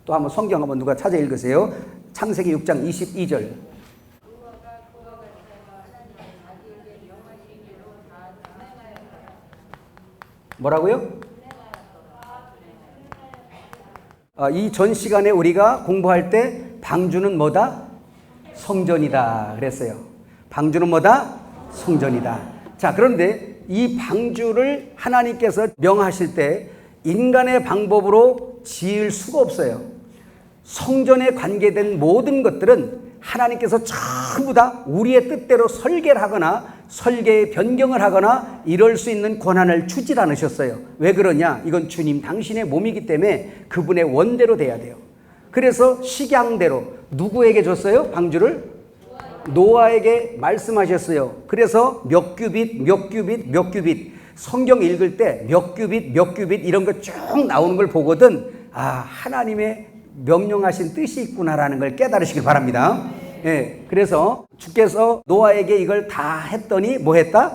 또 한번 성경 한번 누가 찾아 읽으세요. 창세기 6장 22절. 뭐라고요? 이 전 시간에 우리가 공부할 때 방주는 뭐다? 성전이다 그랬어요. 방주는 뭐다? 성전이다. 자, 그런데 이 방주를 하나님께서 명하실 때 인간의 방법으로 지을 수가 없어요. 성전에 관계된 모든 것들은 하나님께서 전부 다 우리의 뜻대로 설계를 하거나 설계의 변경을 하거나 이럴 수 있는 권한을 주질 않으셨어요. 왜 그러냐? 이건 주님 당신의 몸이기 때문에 그분의 원대로 돼야 돼요. 그래서 식양대로 누구에게 줬어요? 방주를? 노아에게 말씀하셨어요. 그래서 몇 규빗, 몇 규빗, 몇 규빗. 성경 읽을 때 몇 규빗, 몇 규빗 이런 거 쭉 나오는 걸 보거든 아, 하나님의 명령하신 뜻이 있구나라는 걸 깨달으시길 바랍니다. 예, 그래서 주께서 노아에게 이걸 다 했더니 뭐 했다?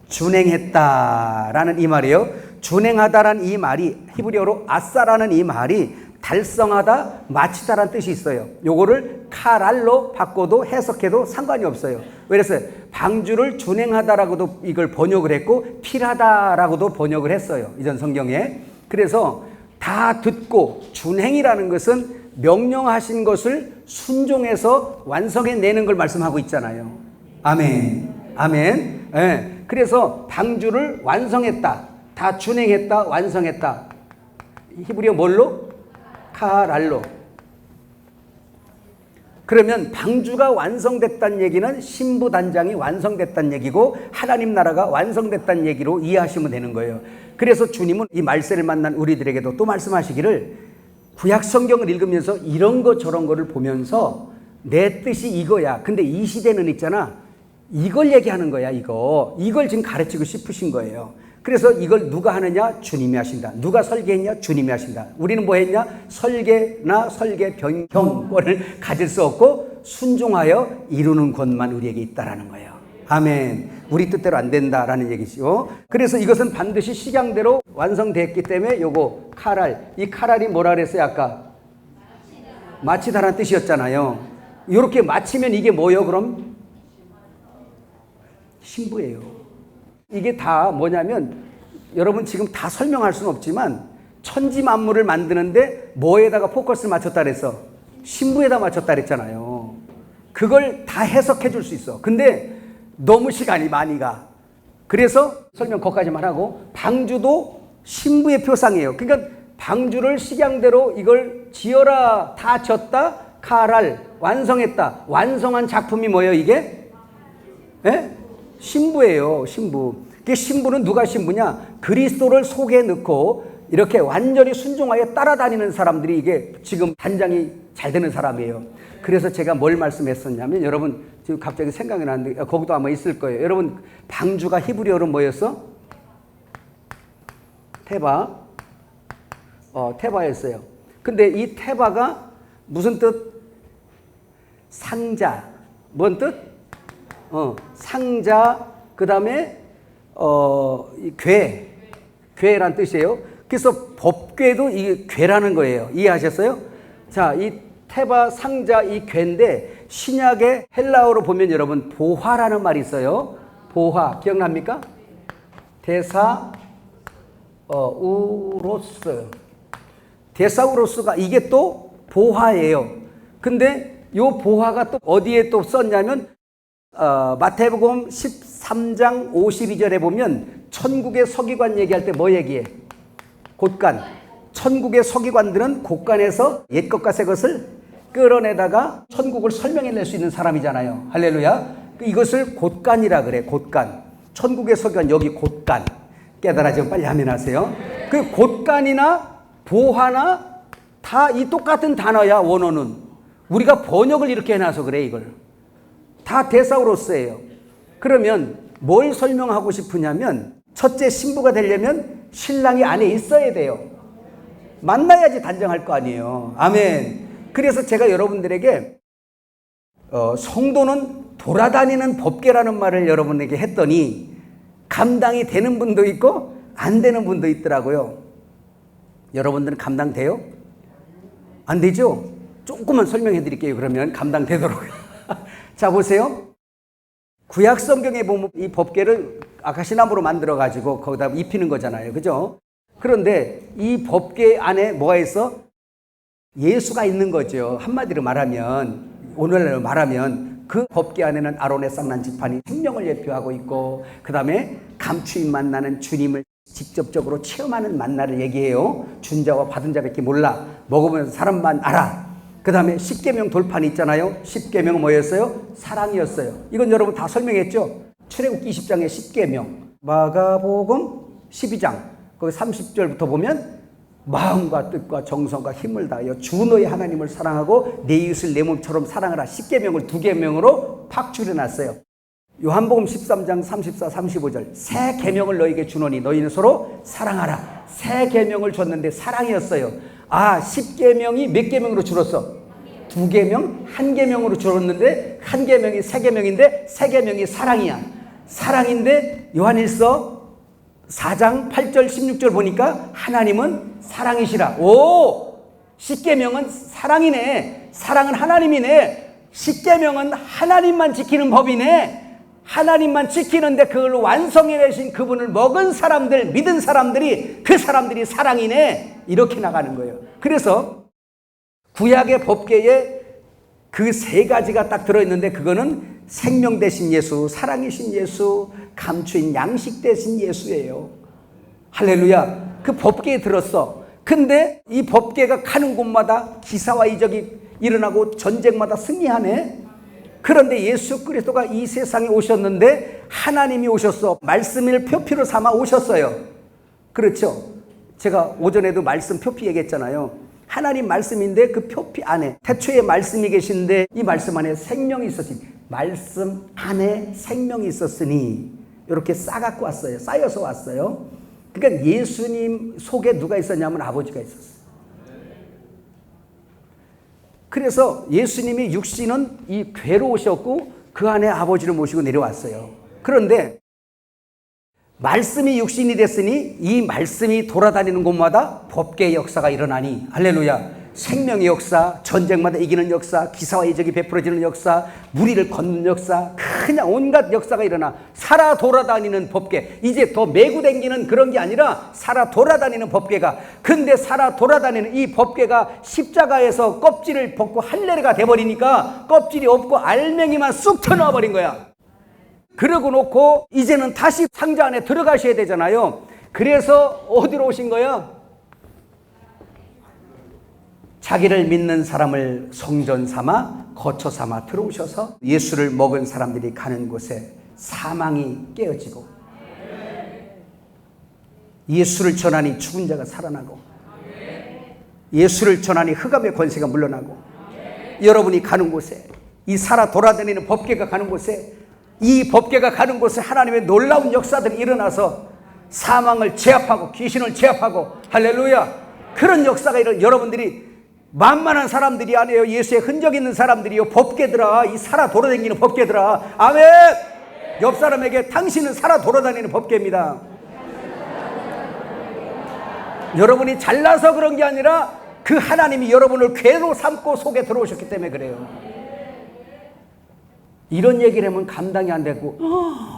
준행했다라는 이 말이에요. 준행하다라는 이 말이 히브리어로 아싸라는 이 말이 달성하다, 마치다라는 뜻이 있어요. 요거를 카랄로 바꿔도 해석해도 상관이 없어요. 그래서 방주를 준행하다라고도 이걸 번역을 했고 필하다라고도 번역을 했어요. 이전 성경에. 그래서 다 듣고 준행이라는 것은 명령하신 것을 순종해서 완성해내는 걸 말씀하고 있잖아요. 아멘. 아멘. 네. 그래서 방주를 완성했다. 다 준행했다. 완성했다. 히브리어 뭘로? 카랄로. 그러면 방주가 완성됐다는 얘기는 신부단장이 완성됐다는 얘기고 하나님 나라가 완성됐다는 얘기로 이해하시면 되는 거예요. 그래서 주님은 이 말세를 만난 우리들에게도 또 말씀하시기를 구약 성경을 읽으면서 이런 거 저런 거를 보면서 내 뜻이 이거야. 근데 이 시대는 있잖아. 이걸 얘기하는 거야, 이걸 지금 가르치고 싶으신 거예요. 그래서 이걸 누가 하느냐? 주님이 하신다. 누가 설계했냐? 주님이 하신다. 우리는 뭐 했냐? 설계나 설계 변경권을 가질 수 없고 순종하여 이루는 권만 우리에게 있다라는 거예요. 아멘. 우리 뜻대로 안 된다라는 얘기죠. 그래서 이것은 반드시 식양대로 완성됐기 때문에 요거 카랄, 이 카랄이 뭐라 그랬어요 아까? 마치다라는 뜻이었잖아요. 이렇게 마치면 이게 뭐예요 그럼? 신부예요. 이게 다 뭐냐면 여러분 지금 다 설명할 수는 없지만 천지 만물을 만드는데 뭐에다가 포커스를 맞췄다 그랬어? 신부에다 맞췄다 그랬잖아요. 그걸 다 해석해 줄 수 있어. 근데 너무 시간이 많이 가. 그래서 설명 거기까지만 하고 방주도 신부의 표상이에요. 그러니까 방주를 식양대로 이걸 지어라 다 졌다 카랄 완성했다. 완성한 작품이 뭐예요 이게? 예? 신부예요. 신부. 그 신부는 누가 신부냐? 그리스도를 속에 넣고 이렇게 완전히 순종하여 따라다니는 사람들이 이게 지금 단장이 잘 되는 사람이에요. 그래서 제가 뭘 말씀했었냐면 여러분 지금 갑자기 생각이 나는데 거기도 아마 있을 거예요. 여러분 방주가 히브리어로 뭐였어? 테바. 테바였어요. 근데 이 테바가 무슨 뜻? 상자. 뭔 뜻? 상자. 그 다음에 괴란 뜻이에요. 그래서 법궤도 이 괴라는 거예요. 이해하셨어요? 자, 이 테바 상자 이 괴인데 신약의 헬라어로 보면 여러분 보화라는 말이 있어요. 보화 기억납니까? 데사우로스. 데사우로스가 이게 또 보화예요. 근데 요 보화가 또 어디에 또 썼냐면 마태복음 13장 52절에 보면 천국의 서기관 얘기할 때 뭐 얘기해? 곳간. 천국의 서기관들은 곳간에서 옛것과 새것을 끌어내다가 천국을 설명해낼 수 있는 사람이잖아요. 할렐루야. 이것을 곳간이라 그래. 곳간. 천국의 서기관 여기 곳간. 깨달아지면 빨리 아멘하세요. 그 곳간이나 보화나 다 이 똑같은 단어야. 원어는. 우리가 번역을 이렇게 해놔서 그래 이걸. 다 데사우로스예요. 그러면 뭘 설명하고 싶으냐면 첫째 신부가 되려면 신랑이 안에 있어야 돼요. 만나야지 단정할 거 아니에요. 아멘. 그래서 제가 여러분들에게 성도는 돌아다니는 법궤라는 말을 여러분에게 했더니 감당이 되는 분도 있고 안 되는 분도 있더라고요. 여러분들은 감당돼요? 안 되죠? 조금만 설명해 드릴게요. 그러면 감당되도록. 자, 보세요. 구약 성경에 보면 이 법궤를 아카시나무로 만들어 가지고 거기다 입히는 거잖아요. 그죠? 그런데 이 법궤 안에 뭐가 있어? 예수가 있는 거죠. 한마디로 말하면, 오늘날로 말하면 그 법궤 안에는 아론의 쌍난 지팡이 생명을 예표하고 있고, 그 다음에 감추인 만나는 주님을 직접적으로 체험하는 만나를 얘기해요. 준 자와 받은 자밖에 몰라. 먹으면서 사람만 알아. 그 다음에 십계명 돌판이 있잖아요. 십계명은 뭐였어요? 사랑이었어요. 이건 여러분 다 설명했죠. 출애굽기 20장의 십계명, 마가복음 12장 거기 30절부터 보면 마음과 뜻과 정성과 힘을 다하여 주 너의 하나님을 사랑하고 내 이웃을 내 몸처럼 사랑하라. 십계명을 두 계명으로 팍 줄여놨어요. 요한복음 13장 34, 35절 새 계명을 너에게 주노니 너희는 서로 사랑하라. 새 계명을 줬는데 사랑이었어요. 아, 10계명이 몇 계명으로 줄었어? 두 계명, 한 계명으로 줄었는데 한 계명이 세 계명인데 세 계명이 사랑이야. 사랑인데 요한일서 4장 8절 16절 보니까 하나님은 사랑이시라. 오! 10계명은 사랑이네. 사랑은 하나님이네. 10계명은 하나님만 지키는 법이네. 하나님만 지키는데 그걸 완성해내신 그분을 먹은 사람들, 믿은 사람들이, 그 사람들이 사랑이네. 이렇게 나가는 거예요. 그래서 구약의 법궤에 그 세 가지가 딱 들어있는데 그거는 생명 대신 예수, 사랑이신 예수, 감추인 양식 대신 예수예요. 할렐루야. 그 법궤에 들었어. 근데 이 법궤가 가는 곳마다 기사와 이적이 일어나고 전쟁마다 승리하네. 그런데 예수 그리스도가 이 세상에 오셨는데 하나님이 오셨어. 말씀을 표피로 삼아 오셨어요. 그렇죠? 제가 오전에도 말씀 표피 얘기했잖아요. 하나님 말씀인데 그 표피 안에 태초에 말씀이 계신데 이 말씀 안에 생명이 있었으니, 말씀 안에 생명이 있었으니 이렇게 싸갖고 왔어요. 쌓여서 왔어요. 그러니까 예수님 속에 누가 있었냐면 아버지가 있었어요. 그래서 예수님이 육신은 이 궤로 오셨고 그 안에 아버지를 모시고 내려왔어요. 그런데 말씀이 육신이 됐으니 이 말씀이 돌아다니는 곳마다 법궤의 역사가 일어나니, 할렐루야. 생명의 역사, 전쟁마다 이기는 역사, 기사와 이적이 베풀어지는 역사, 무리를 걷는 역사, 그냥 온갖 역사가 일어나. 살아 돌아다니는 법궤. 이제 더 메고 댕기는 그런 게 아니라 살아 돌아다니는 법궤가. 근데 살아 돌아다니는 이 법궤가 십자가에서 껍질을 벗고 할례가 돼버리니까 껍질이 없고 알맹이만 쑥 튀어나와 버린 거야. 그러고 놓고 이제는 다시 상자 안에 들어가셔야 되잖아요. 그래서 어디로 오신 거야? 자기를 믿는 사람을 성전 삼아 거처 삼아 들어오셔서 예수를 먹은 사람들이 가는 곳에 사망이 깨어지고, 예수를 전하니 죽은 자가 살아나고, 예수를 전하니 흑암의 권세가 물러나고, 여러분이 가는 곳에, 이 살아 돌아다니는 법궤가 가는 곳에, 이 법궤가 가는 곳에 하나님의 놀라운 역사들이 일어나서 사망을 제압하고 귀신을 제압하고, 할렐루야. 그런 역사가 여러분들이 만만한 사람들이 아니에요. 예수의 흔적 있는 사람들이요. 법궤들아, 이 살아 돌아다니는 법궤들아. 아멘. 옆 사람에게 당신은 살아 돌아다니는 법궤입니다. 여러분이 잘나서 그런 게 아니라 그 하나님이 여러분을 궤로 삼고 속에 들어오셨기 때문에 그래요. 이런 얘기를 하면 감당이 안 되고,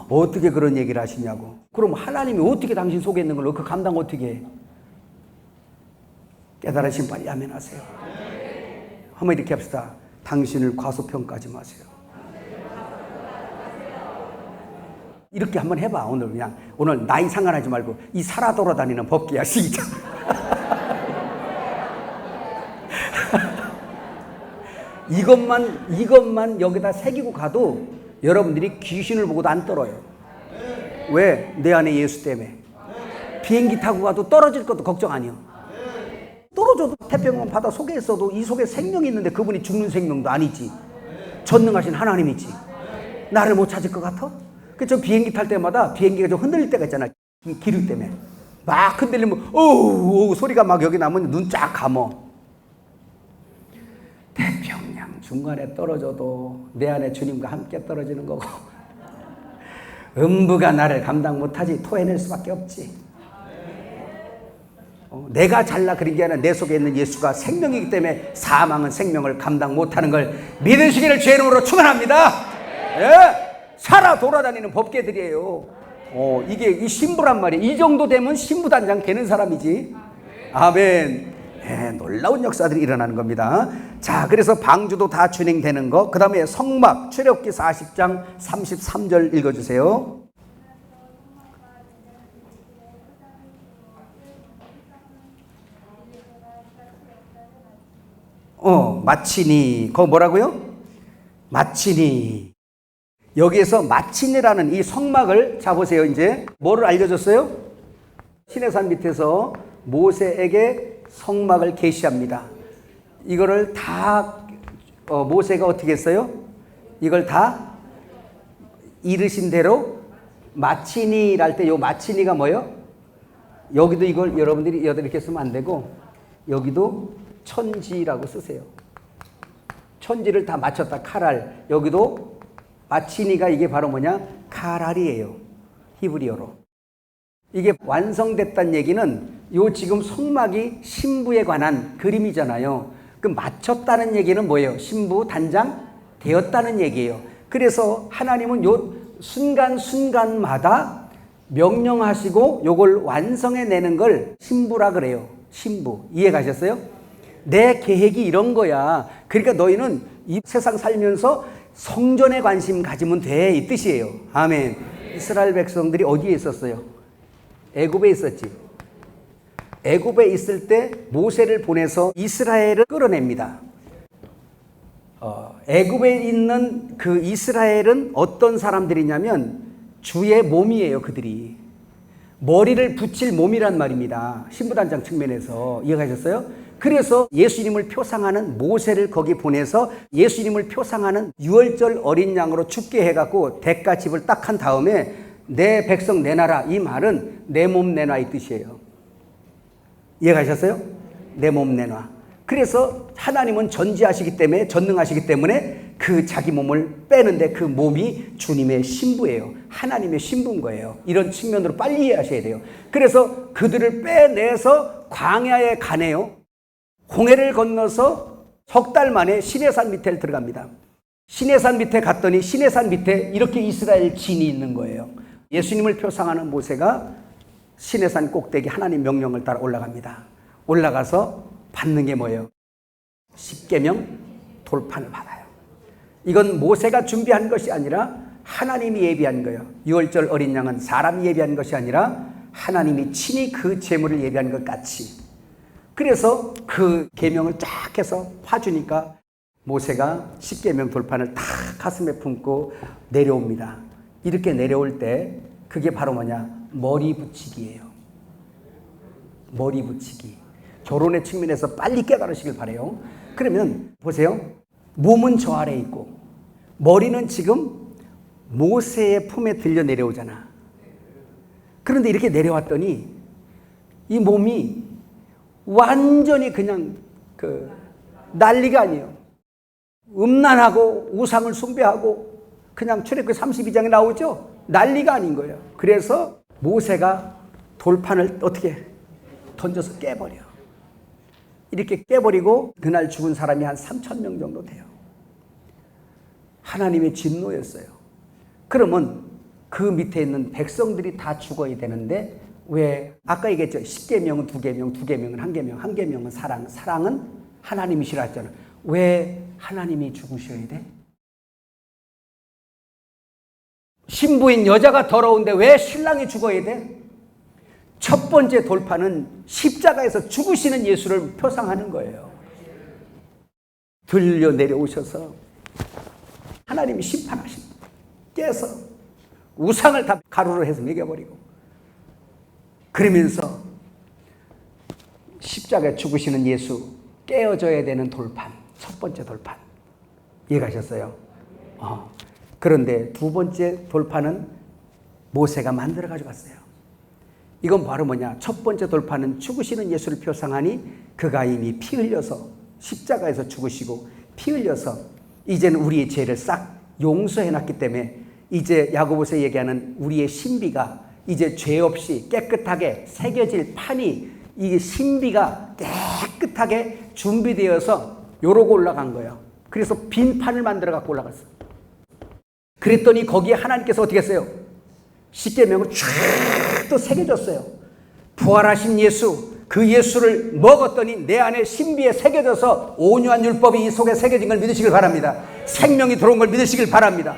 어떻게 그런 얘기를 하시냐고. 그럼 하나님이 어떻게 당신 속에 있는 걸로 그 감당 어떻게 해? 깨달으신 빨리 아멘하세요. 한번 이렇게 합시다. 당신을 과소평가하지 마세요. 이렇게 한번 해봐. 오늘 나이 상관하지 말고 이 살아 돌아다니는 법궤야. 시작. 이것만 여기다 새기고 가도 여러분들이 귀신을 보고도 안 떨어요. 왜? 내 안에 예수 때문에. 비행기 타고 가도 떨어질 것도 걱정 아니요. 떨어져도 태평양 바다 속에 있어도 이 속에 생명이 있는데 그분이 죽는 생명도 아니지. 전능하신 하나님이지. 나를 못 찾을 것 같아? 저 비행기 탈 때마다 비행기가 좀 흔들릴 때가 있잖아. 이 기류 때문에. 막 흔들리면 어우 소리가 막 여기 나면 눈 쫙 감어. 태평양 중간에 떨어져도 내 안에 주님과 함께 떨어지는 거고, 음부가 나를 감당 못하지. 토해낼 수밖에 없지. 내가 잘나 그런 게 아니라 내 속에 있는 예수가 생명이기 때문에 사망은 생명을 감당 못하는 걸 믿으시기를 주의 이름으로 축원합니다. 예? 살아 돌아다니는 법궤들이에요. 이게 이 신부란 말이에요. 이 정도 되면 신부단장 되는 사람이지. 아멘. 네, 놀라운 역사들이 일어나는 겁니다. 자, 그래서 방주도 다 진행되는 거. 그 다음에 성막, 출애굽기 40장 33절 읽어주세요. 마치니. 그거 뭐라고요? 마치니. 여기에서 마치니라는 이 성막을, 자 보세요. 이제 뭐를 알려줬어요? 시내산 밑에서 모세에게 성막을 계시합니다. 이거를 다 모세가 어떻게 했어요? 이걸 다 이르신 대로 마치니라 할 때 요 마치니가 뭐예요? 여기도 이걸 여러분들이 이렇게 쓰면 안 되고 여기도 천지라고 쓰세요. 천지를 다 맞췄다. 카랄. 여기도 마치니가 이게 바로 뭐냐? 카랄이에요. 히브리어로. 이게 완성됐다는 얘기는 요 지금 성막이 신부에 관한 그림이잖아요. 그 맞췄다는 얘기는 뭐예요? 신부 단장 되었다는 얘기예요. 그래서 하나님은 요 순간순간마다 명령하시고 요걸 완성해내는 걸 신부라 그래요. 신부. 이해 가셨어요? 내 계획이 이런 거야. 그러니까 너희는 이 세상 살면서 성전에 관심 가지면 돼. 이 뜻이에요. 아멘. 이스라엘 백성들이 어디에 있었어요? 애굽에 있었지. 애굽에 있을 때 모세를 보내서 이스라엘을 끌어냅니다. 애굽에 있는 그 이스라엘은 어떤 사람들이냐면 주의 몸이에요. 그들이 머리를 붙일 몸이란 말입니다. 신부단장 측면에서. 이해가셨어요? 그래서 예수님을 표상하는 모세를 거기 보내서 예수님을 표상하는 유월절 어린 양으로 죽게 해갖고 대가집을 딱 한 다음에 내 백성 내놔라. 이 말은 내 몸 내놔 이 뜻이에요. 이해가셨어요? 내 몸 내놔. 그래서 하나님은 전지하시기 때문에, 전능하시기 때문에 그 자기 몸을 빼는데 그 몸이 주님의 신부예요. 하나님의 신부인 거예요. 이런 측면으로 빨리 이해하셔야 돼요. 그래서 그들을 빼내서 광야에 가네요. 홍해를 건너서 석 달 만에 시내산 밑에 들어갑니다. 시내산 밑에 갔더니 시내산 밑에 이렇게 이스라엘 진이 있는 거예요. 예수님을 표상하는 모세가 시내산 꼭대기 하나님 명령을 따라 올라갑니다. 올라가서 받는 게 뭐예요? 십계명 돌판을 받아요. 이건 모세가 준비한 것이 아니라 하나님이 예비한 거예요. 유월절 어린 양은 사람이 예비한 것이 아니라 하나님이 친히 그 제물을 예비한 것 같이. 그래서 그 계명을 쫙 해서 파주니까 모세가 십계명 돌판을 다 가슴에 품고 내려옵니다. 이렇게 내려올 때 그게 바로 뭐냐? 머리 붙이기예요. 머리 붙이기. 결혼의 측면에서 빨리 깨달으시길 바라요. 그러면 보세요. 몸은 저 아래에 있고 머리는 지금 모세의 품에 들려 내려오잖아. 그런데 이렇게 내려왔더니 이 몸이 완전히 그냥 난리가 아니에요. 음란하고 우상을 숭배하고 그냥 출애굽기 32장에 나오죠. 난리가 아닌 거예요. 그래서 모세가 돌판을 어떻게 던져서 깨버려. 이렇게 깨버리고 그날 죽은 사람이 한 3,000명 정도 돼요. 하나님의 진노였어요. 그러면 그 밑에 있는 백성들이 다 죽어야 되는데 왜 아까 얘기했죠. 10계명은 2계명, 2계명은 1계명, 1계명은 사랑, 사랑은 하나님이 싫어했잖아요. 왜 하나님이 죽으셔야 돼? 신부인 여자가 더러운데 왜 신랑이 죽어야 돼? 첫 번째 돌파는 십자가에서 죽으시는 예수를 표상하는 거예요. 들려 내려오셔서 하나님이 심판하십니다. 깨서 우상을 다 가루로 해서 먹여버리고 그러면서 십자가에 죽으시는 예수 깨어져야 되는 돌판, 첫 번째 돌판. 이해가셨어요? 그런데 두 번째 돌판은 모세가 만들어 가져갔어요. 이건 바로 뭐냐? 첫 번째 돌파는 죽으시는 예수를 표상하니 그가 이미 피 흘려서 십자가에서 죽으시고 피 흘려서 이제는 우리의 죄를 싹 용서해놨기 때문에 이제 야고보서 얘기하는 우리의 신비가 이제 죄 없이 깨끗하게 새겨질 판이 이 신비가 깨끗하게 준비되어서 요러고 올라간 거예요. 그래서 빈 판을 만들어 갖고 올라갔어요. 그랬더니 거기에 하나님께서 어떻게 했어요? 십계명을 쫙 또 새겨줬어요. 부활하신 예수, 그 예수를 먹었더니 내 안에 신비에 새겨져서 온유한 율법이 이 속에 새겨진 걸 믿으시길 바랍니다. 생명이 들어온 걸 믿으시길 바랍니다.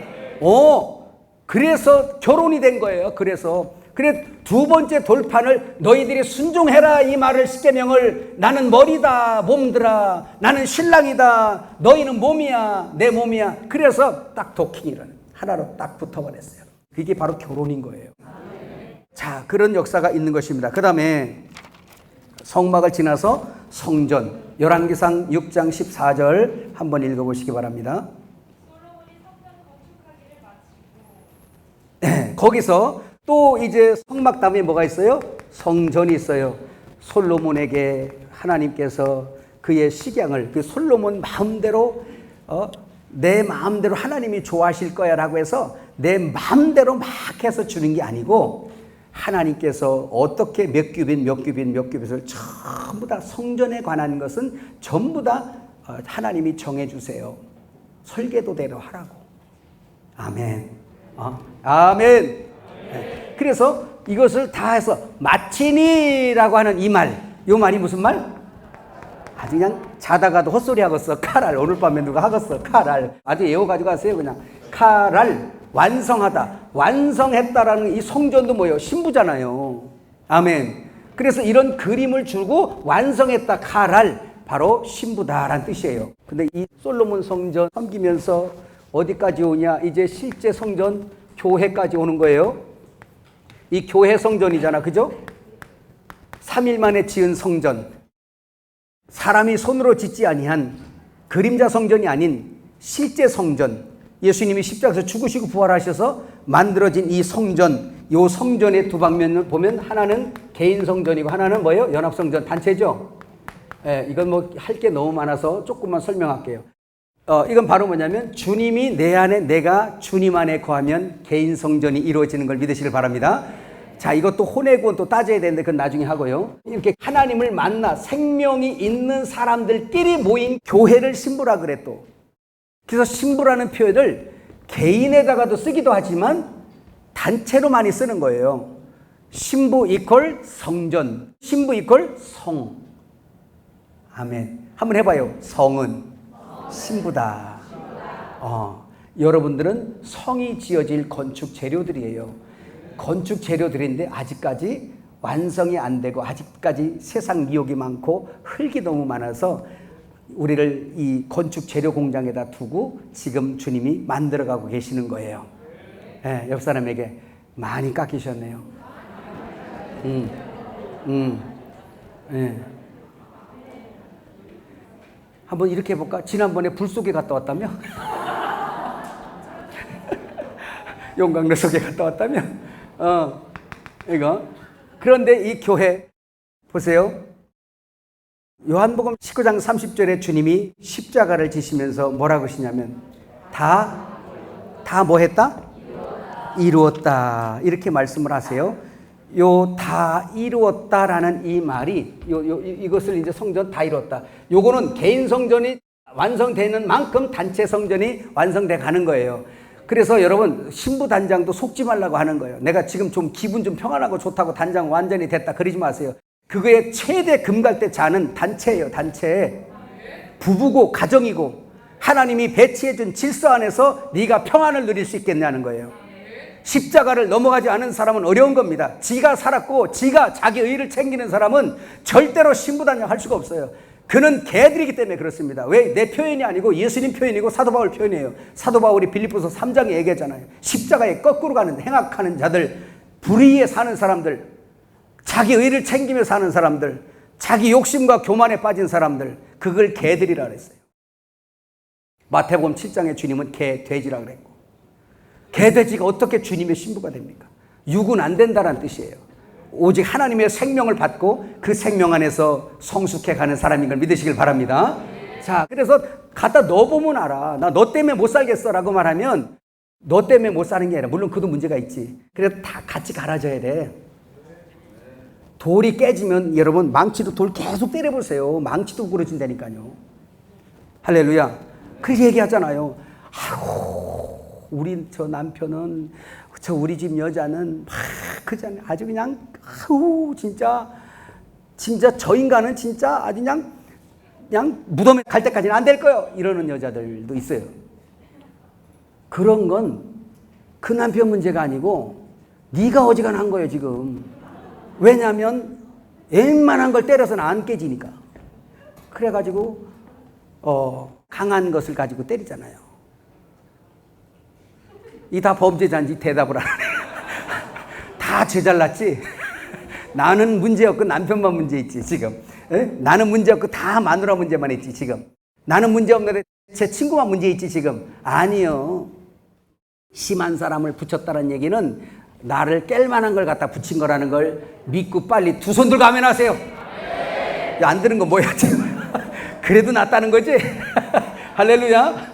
그래서 결혼이 된 거예요. 그래 두 번째 돌판을 너희들이 순종해라 이 말을 십계명을 나는 머리다 몸들아 나는 신랑이다 너희는 몸이야 내 몸이야. 그래서 딱 도킹이라는 하나로 딱 붙어버렸어요. 그게 바로 결혼인 거예요. 자, 그런 역사가 있는 것입니다. 그 다음에 성막을 지나서 성전, 열왕기상 6장 14절 한번 읽어보시기 바랍니다. 네, 거기서 또 이제 성막 다음에 뭐가 있어요? 성전이 있어요. 솔로몬에게 하나님께서 그의 식양을 그 솔로몬 마음대로 내 마음대로 하나님이 좋아하실 거야 라고 해서 내 마음대로 막 해서 주는 게 아니고 하나님께서 어떻게 몇 규빗을 전부 다 성전에 관한 것은 전부 다 하나님이 정해주세요. 설계도대로 하라고. 아멘. 아멘. 네. 그래서 이것을 다 해서 마치니라고 하는 이 말이 무슨 말? 아주 그냥 자다가도 헛소리 하겠어. 카랄. 오늘 밤에 누가 하겠어. 카랄. 아주 외워가지고 가세요. 그냥 카랄. 완성하다. 완성했다라는 이 성전도 뭐예요? 신부잖아요. 아멘. 그래서 이런 그림을 주고 완성했다. 카랄. 바로 신부다라는 뜻이에요. 근데 이 솔로몬 성전 섬기면서 어디까지 오냐? 이제 실제 성전 교회까지 오는 거예요. 이 교회 성전이잖아. 그죠? 3일 만에 지은 성전. 사람이 손으로 짓지 아니한 그림자 성전이 아닌 실제 성전. 예수님이 십자가에서 죽으시고 부활하셔서 만들어진 이 성전, 이 성전의 두 방면을 보면 하나는 개인 성전이고 하나는 뭐예요? 연합성전 단체죠? 예, 이건 뭐 할 게 너무 많아서 조금만 설명할게요. 이건 바로 뭐냐면 주님이 내 안에 내가 주님 안에 거하면 개인 성전이 이루어지는 걸 믿으시길 바랍니다. 자, 이것도 혼외구원 또 따져야 되는데 그건 나중에 하고요. 이렇게 하나님을 만나 생명이 있는 사람들끼리 모인 교회를 신부라 그래 또. 그래서 신부라는 표현을 개인에다가도 쓰기도 하지만 단체로 많이 쓰는 거예요. 신부 이퀄 성전, 신부 이퀄 성. 아멘. 한번 해봐요. 성은 신부다. 여러분들은 성이 지어질 건축 재료들이에요. 건축 재료들인데 아직까지 완성이 안 되고 아직까지 세상 미혹이 많고 흙이 너무 많아서 우리를 이 건축 재료 공장에다 두고 지금 주님이 만들어가고 계시는 거예요. 네, 옆 사람에게 많이 깎이셨네요. 네. 한번 이렇게 해볼까? 지난번에 불 속에 갔다 왔다며? 용광로 속에 갔다 왔다며? 이거. 그런데 이 교회, 보세요. 요한복음 19장 30절에 주님이 십자가를 지시면서 뭐라고 하시냐면 다 뭐 했다? 이루었다. 이렇게 말씀을 하세요. 요 다 이루었다라는 이 말이 이것을 이제 성전 다 이루었다. 요거는 개인 성전이 완성되는 만큼 단체 성전이 완성돼 가는 거예요. 그래서 여러분 신부 단장도 속지 말라고 하는 거예요. 내가 지금 좀 기분 좀 평안하고 좋다고 단장 완전히 됐다 그러지 마세요. 그거의 최대 금갈대자는 단체예요. 단체. 부부고 가정이고 하나님이 배치해준 질서 안에서 네가 평안을 누릴 수 있겠냐는 거예요. 십자가를 넘어가지 않은 사람은 어려운 겁니다. 지가 살았고 지가 자기 의를 챙기는 사람은 절대로 신부단장 할 수가 없어요. 그는 개들이기 때문에 그렇습니다. 왜? 내 표현이 아니고 예수님 표현이고 사도 바울 표현이에요. 사도 바울이 빌립보서 3장에 얘기하잖아요. 십자가에 거꾸로 가는 행악하는 자들, 불의에 사는 사람들, 자기 의를 챙기며 사는 사람들, 자기 욕심과 교만에 빠진 사람들, 그걸 개들이라 그랬어요. 마태복음 7장에 주님은 개, 돼지라 그랬고, 개, 돼지가 어떻게 주님의 신부가 됩니까? 육은 안 된다는 뜻이에요. 오직 하나님의 생명을 받고 그 생명 안에서 성숙해 가는 사람인 걸 믿으시길 바랍니다. 자, 그래서 갖다 넣어보면 알아. 나 너 때문에 못 살겠어 라고 말하면 너 때문에 못 사는 게 아니라, 물론 그도 문제가 있지. 그래서 다 같이 갈아줘야 돼. 돌이 깨지면 여러분 망치도 돌 계속 때려보세요. 망치도 부러진다니까요. 할렐루야. 그 얘기하잖아요. 아이고, 우리 저 남편은, 우리 집 여자는 막 그잖아요. 아주 그냥 아우 진짜 진짜 저 인간은 진짜 아주 그냥 무덤에 갈 때까지는 안 될 거예요. 이러는 여자들도 있어요. 그런 건 그 남편 문제가 아니고 네가 어지간한 거예요, 지금. 왜냐하면 웬만한 걸 때려서는 안 깨지니까. 그래가지고 강한 것을 가지고 때리잖아요. 이 다 범죄자인지 대답을 안 하네. 다 죄 잘났지? 나는 문제 없고 남편만 문제 있지, 지금. 에? 나는 문제 없고 다 마누라 문제만 있지, 지금. 나는 문제 없는데 제 친구만 문제 있지, 지금. 아니요. 심한 사람을 붙였다는 얘기는 나를 깰 만한 걸 갖다 붙인 거라는 걸 믿고 빨리 두 손 들고 아멘하세요. 안 드는 거 뭐야, 지금. 그래도 낫다는 거지? 할렐루야.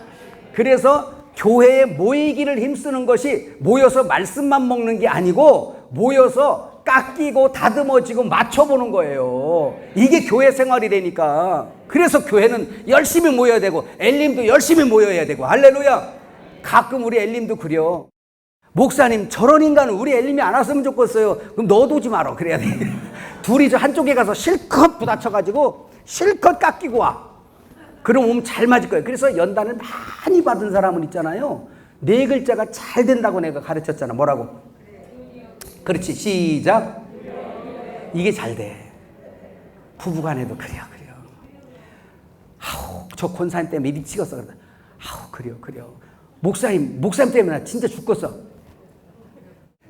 그래서 교회에 모이기를 힘쓰는 것이 모여서 말씀만 먹는 게 아니고 모여서 깎이고 다듬어지고 맞춰보는 거예요. 이게 교회 생활이라니까. 그래서 교회는 열심히 모여야 되고 엘림도 열심히 모여야 되고. 할렐루야. 가끔 우리 엘림도 그려. 목사님 저런 인간은 우리 엘림이 안 왔으면 좋겠어요. 그럼 너도 오지 마라 그래야 돼. 둘이 저 한쪽에 가서 실컷 부딪혀가지고 실컷 깎이고 와. 그럼 오면 잘 맞을 거예요. 그래서 연단을 많이 받은 사람은 있잖아요. 4글자가 잘 된다고 내가 가르쳤잖아. 뭐라고? 그렇지. 시작. 이게 잘 돼. 부부간에도 그래요. 아우, 저 권사님 때문에 미치겠어. 아우, 그래요. 목사님 때문에 나 진짜 죽겠어.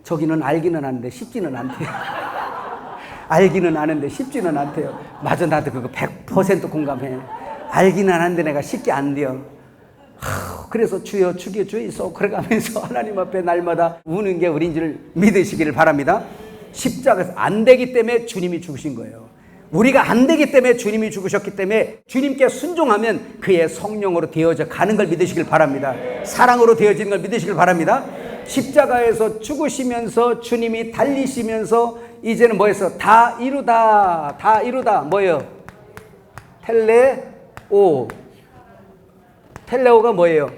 저기는 알기는 아는데 쉽지는 않대요. 알기는 아는데 쉽지는 않대요. 맞아, 나도 그거 100% 공감해. 알기는 아는데 내가 쉽게 안 돼요. 그래서 주여 주게 주이소 그래가면서 하나님 앞에 날마다 우는 게 우린 줄 믿으시기를 바랍니다. 십자가에서 안 되기 때문에 주님이 죽으신 거예요. 우리가 안 되기 때문에 주님이 죽으셨기 때문에 주님께 순종하면 그의 성령으로 되어져 가는 걸 믿으시길 바랍니다. 사랑으로 되어지는 걸 믿으시길 바랍니다. 십자가에서 죽으시면서 주님이 달리시면서 이제는 뭐였어? 다 이루다 뭐예요? 텔레오가 뭐예요?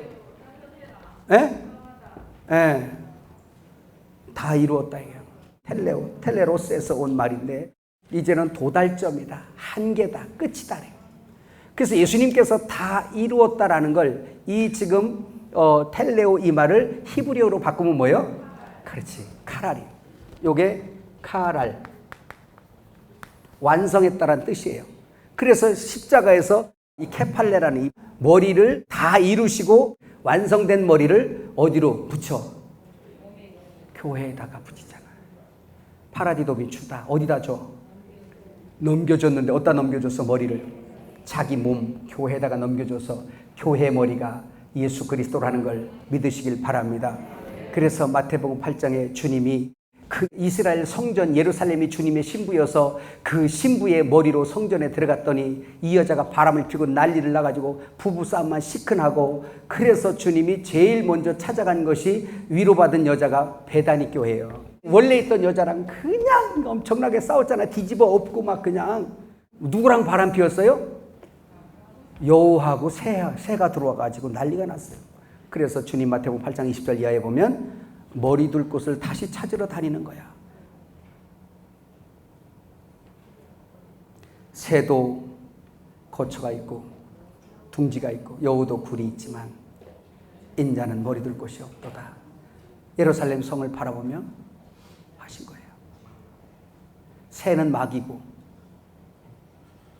다 이루었다 이게요. 텔레로스에서 온 말인데 이제는 도달점이다. 한계다. 끝이다. 그래서 예수님께서 다 이루었다라는 걸 이 지금 텔레오 이 말을 히브리어로 바꾸면 뭐예요? 그렇지. 카랄이. 요게 카랄. 완성했다라는 뜻이에요. 그래서 십자가에서 이 케팔레라는 이 머리를 다 이루시고 완성된 머리를 어디로 붙여? 교회에다가 붙이잖아. 파라디도미 주다. 어디다 줘? 넘겨줬는데 어디다 넘겨줬어? 머리를. 자기 몸 교회에다가 넘겨줘서 교회 머리가 예수 그리스도라는 걸 믿으시길 바랍니다. 그래서 마태복음 8장에 주님이 그 이스라엘 성전 예루살렘이 주님의 신부여서 그 신부의 머리로 성전에 들어갔더니 이 여자가 바람을 피고 난리를 나가지고 부부싸움만 시큰하고 그래서 주님이 제일 먼저 찾아간 것이 위로받은 여자가 베다니 교회예요. 원래 있던 여자랑 그냥 엄청나게 싸웠잖아. 뒤집어 엎고 막 그냥. 누구랑 바람 피웠어요? 여우하고 새가 들어와가지고 난리가 났어요. 그래서 주님 마태복음 8장 20절 이하에 보면 머리 둘 곳을 다시 찾으러 다니는 거야. 새도 거처가 있고 둥지가 있고 여우도 굴이 있지만 인자는 머리 둘 곳이 없도다. 예루살렘 성을 바라보며 하신 거예요. 새는 마귀고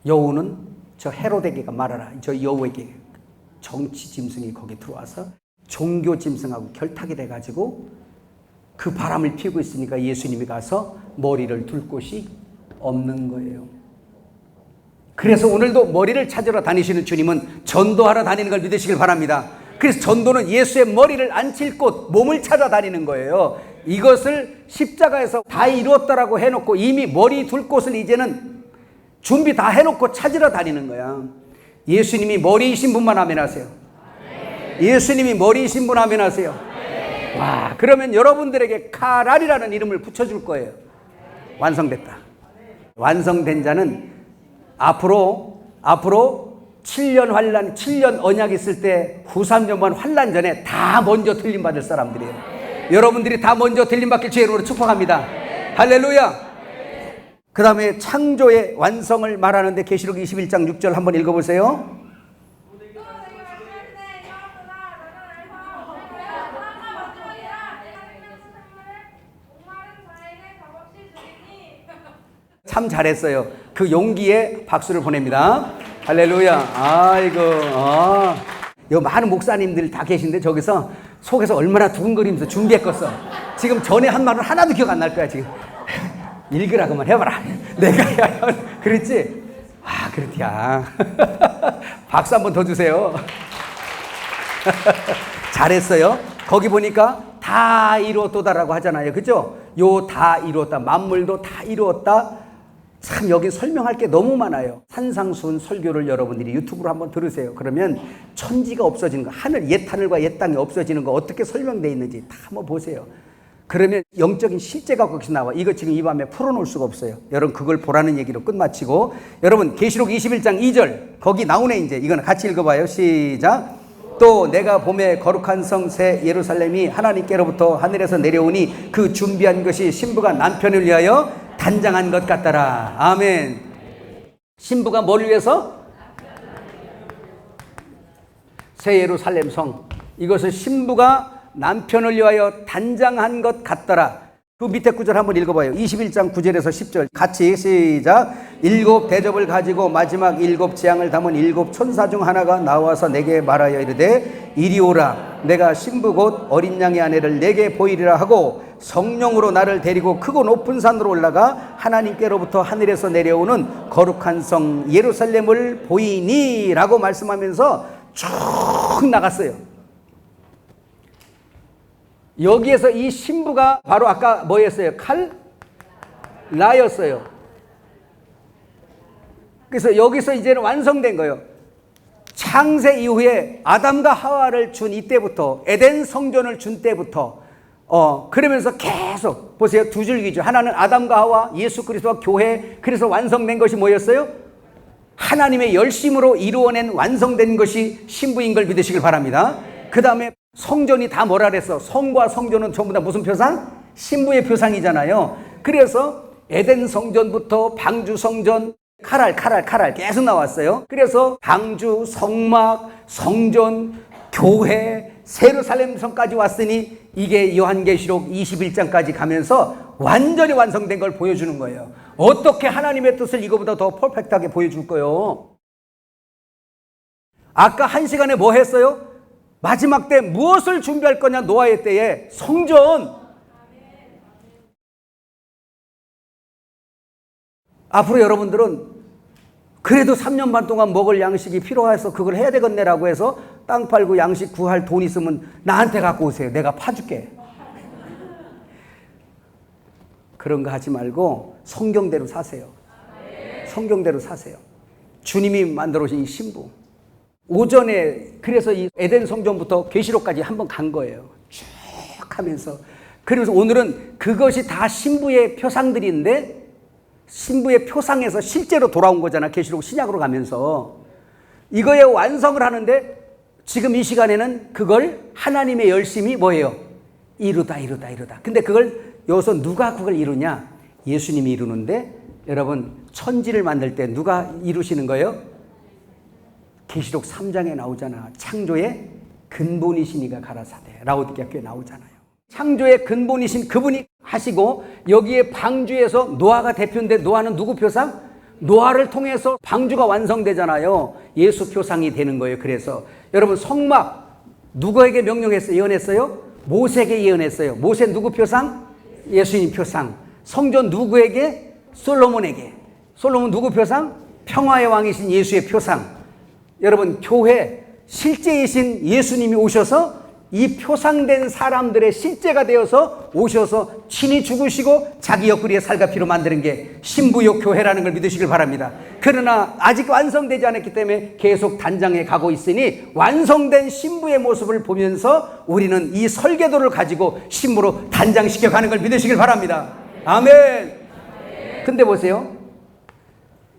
여우는 저 헤로데게가 말하라. 저 여우에게 정치 짐승이 거기 들어와서 종교 짐승하고 결탁이 돼가지고 그 바람을 피우고 있으니까 예수님이 가서 머리를 둘 곳이 없는 거예요. 그래서 오늘도 머리를 찾으러 다니시는 주님은 전도하러 다니는 걸 믿으시길 바랍니다. 그래서 전도는 예수의 머리를 앉힐 곳, 몸을 찾아다니는 거예요. 이것을 십자가에서 다 이루었다라고 해놓고 이미 머리 둘 곳을 이제는 준비 다 해놓고 찾으러 다니는 거야. 예수님이 머리이신 분만 아멘하세요. 예수님이 머리이신 분 아멘하세요. 와, 그러면 여러분들에게 카랄이라는 이름을 붙여줄 거예요. 완성됐다. 완성된 자는 앞으로 7년 환란, 7년 언약 있을 때 후 3년만 환란 전에 다 먼저 들림받을 사람들이에요. 여러분들이 다 먼저 들림받길 제 이름으로 축복합니다. 할렐루야. 그 그 다음에 창조의 완성을 말하는데 계시록 21장 6절 한번 읽어보세요. 참 잘했어요. 그 용기에 박수를 보냅니다. 할렐루야. 아이고. 여기 많은 목사님들 다 계신데 저기서 속에서 얼마나 두근거리면서 준비했겠어. 지금 전에 한 말은 하나도 기억 안 날 거야 지금. 읽으라고만 해봐라. 내가 그랬지? 그렇디야. 박수 한번 더 주세요. 잘했어요. 거기 보니까 다 이루었도다라고 하잖아요. 그죠? 요 다 이루었다. 만물도 다 이루었다. 참 여기 설명할 게 너무 많아요. 산상수훈 설교를 여러분들이 유튜브로 한번 들으세요. 그러면 천지가 없어지는 거, 옛 하늘과 옛 땅이 없어지는 거 어떻게 설명되어 있는지 다 한번 보세요. 그러면 영적인 실제가 거기서 나와. 이거 지금 이 밤에 풀어놓을 수가 없어요. 여러분 그걸 보라는 얘기로 끝마치고, 여러분 계시록 21장 2절 거기 나오네. 이제 이거는 같이 읽어봐요. 시작. 또 내가 봄에 거룩한 성 새 예루살렘이 하나님께로부터 하늘에서 내려오니 그 준비한 것이 신부가 남편을 위하여 단장한 것 같더라. 아멘. 신부가 뭘 위해서? 새 예루살렘 성, 이것을 신부가 남편을 위하여 단장한 것 같더라. 그 밑에 구절 한번 읽어봐요. 21장 9절에서 10절 같이 시작. 7 대접을 가지고 마지막 7 재앙을 담은 7 천사 중 하나가 나와서 내게 말하여 이르되 이리 오라. 내가 신부 곧 어린 양의 아내를 내게 보이리라 하고 성령으로 나를 데리고 크고 높은 산으로 올라가 하나님께로부터 하늘에서 내려오는 거룩한 성 예루살렘을 보이니 라고 말씀하면서 쭉 나갔어요. 여기에서 이 신부가 바로 아까 뭐였어요? 라였어요. 그래서 여기서 이제는 완성된 거예요. 창세 이후에 아담과 하와를 준 이때부터, 에덴 성전을 준 때부터 그러면서 계속 보세요. 두 줄기죠. 하나는 아담과 하와, 예수 그리스도와 교회. 그래서 완성된 것이 뭐였어요? 하나님의 열심으로 이루어낸 완성된 것이 신부인 걸 믿으시길 바랍니다. 그 다음에 성전이 다 뭐라 그랬어? 성과 성전은 전부 다 무슨 표상? 신부의 표상이잖아요. 그래서 에덴 성전부터 방주 성전, 카랄 계속 나왔어요. 그래서 방주, 성막, 성전, 교회, 예루살렘 성까지 왔으니 이게 요한계시록 21장까지 가면서 완전히 완성된 걸 보여주는 거예요. 어떻게 하나님의 뜻을 이거보다 더 퍼펙트하게 보여줄 거예요? 아까 1시간에 뭐 했어요? 마지막 때 무엇을 준비할 거냐? 노아의 때에 성전. 앞으로 여러분들은 그래도 3년 반 동안 먹을 양식이 필요해서 그걸 해야 되겠네라고 해서 땅 팔고 양식 구할 돈 있으면 나한테 갖고 오세요. 내가 파줄게. 그런 거 하지 말고 성경대로 사세요. 성경대로 사세요. 주님이 만들어 오신 이 신부. 오전에 그래서 이 에덴 성전부터 계시록까지 한번 간 거예요. 쭉 하면서. 그래서 오늘은 그것이 다 신부의 표상들인데 신부의 표상에서 실제로 돌아온 거잖아. 계시록 신약으로 가면서. 이거의 완성을 하는데 지금 이 시간에는 그걸 하나님의 열심이 뭐예요? 이루다. 근데 그걸 여기서 누가 그걸 이루냐? 예수님이 이루는데 여러분 천지를 만들 때 누가 이루시는 거예요? 계시록 3장에 나오잖아. 창조의 근본이시니가 가라사대. 라오디게아 교회 나오잖아요. 창조의 근본이신 그분이 하시고 여기에 방주에서 노아가 대표인데 노아는 누구 표상? 노아를 통해서 방주가 완성되잖아요. 예수 표상이 되는 거예요. 그래서 여러분 성막 누구에게 명령했어요? 예언했어요? 모세에게 예언했어요. 모세 누구 표상? 예수님 표상. 성전 누구에게? 솔로몬에게. 솔로몬 누구 표상? 평화의 왕이신 예수의 표상. 여러분 교회 실제이신 예수님이 오셔서 이 표상된 사람들의 실제가 되어서 오셔서 친히 죽으시고 자기 옆구리에 살과 피로 만드는 게 신부요 교회라는 걸 믿으시길 바랍니다. 그러나 아직 완성되지 않았기 때문에 계속 단장해 가고 있으니 완성된 신부의 모습을 보면서 우리는 이 설계도를 가지고 신부로 단장시켜 가는 걸 믿으시길 바랍니다. 아멘. 근데 보세요.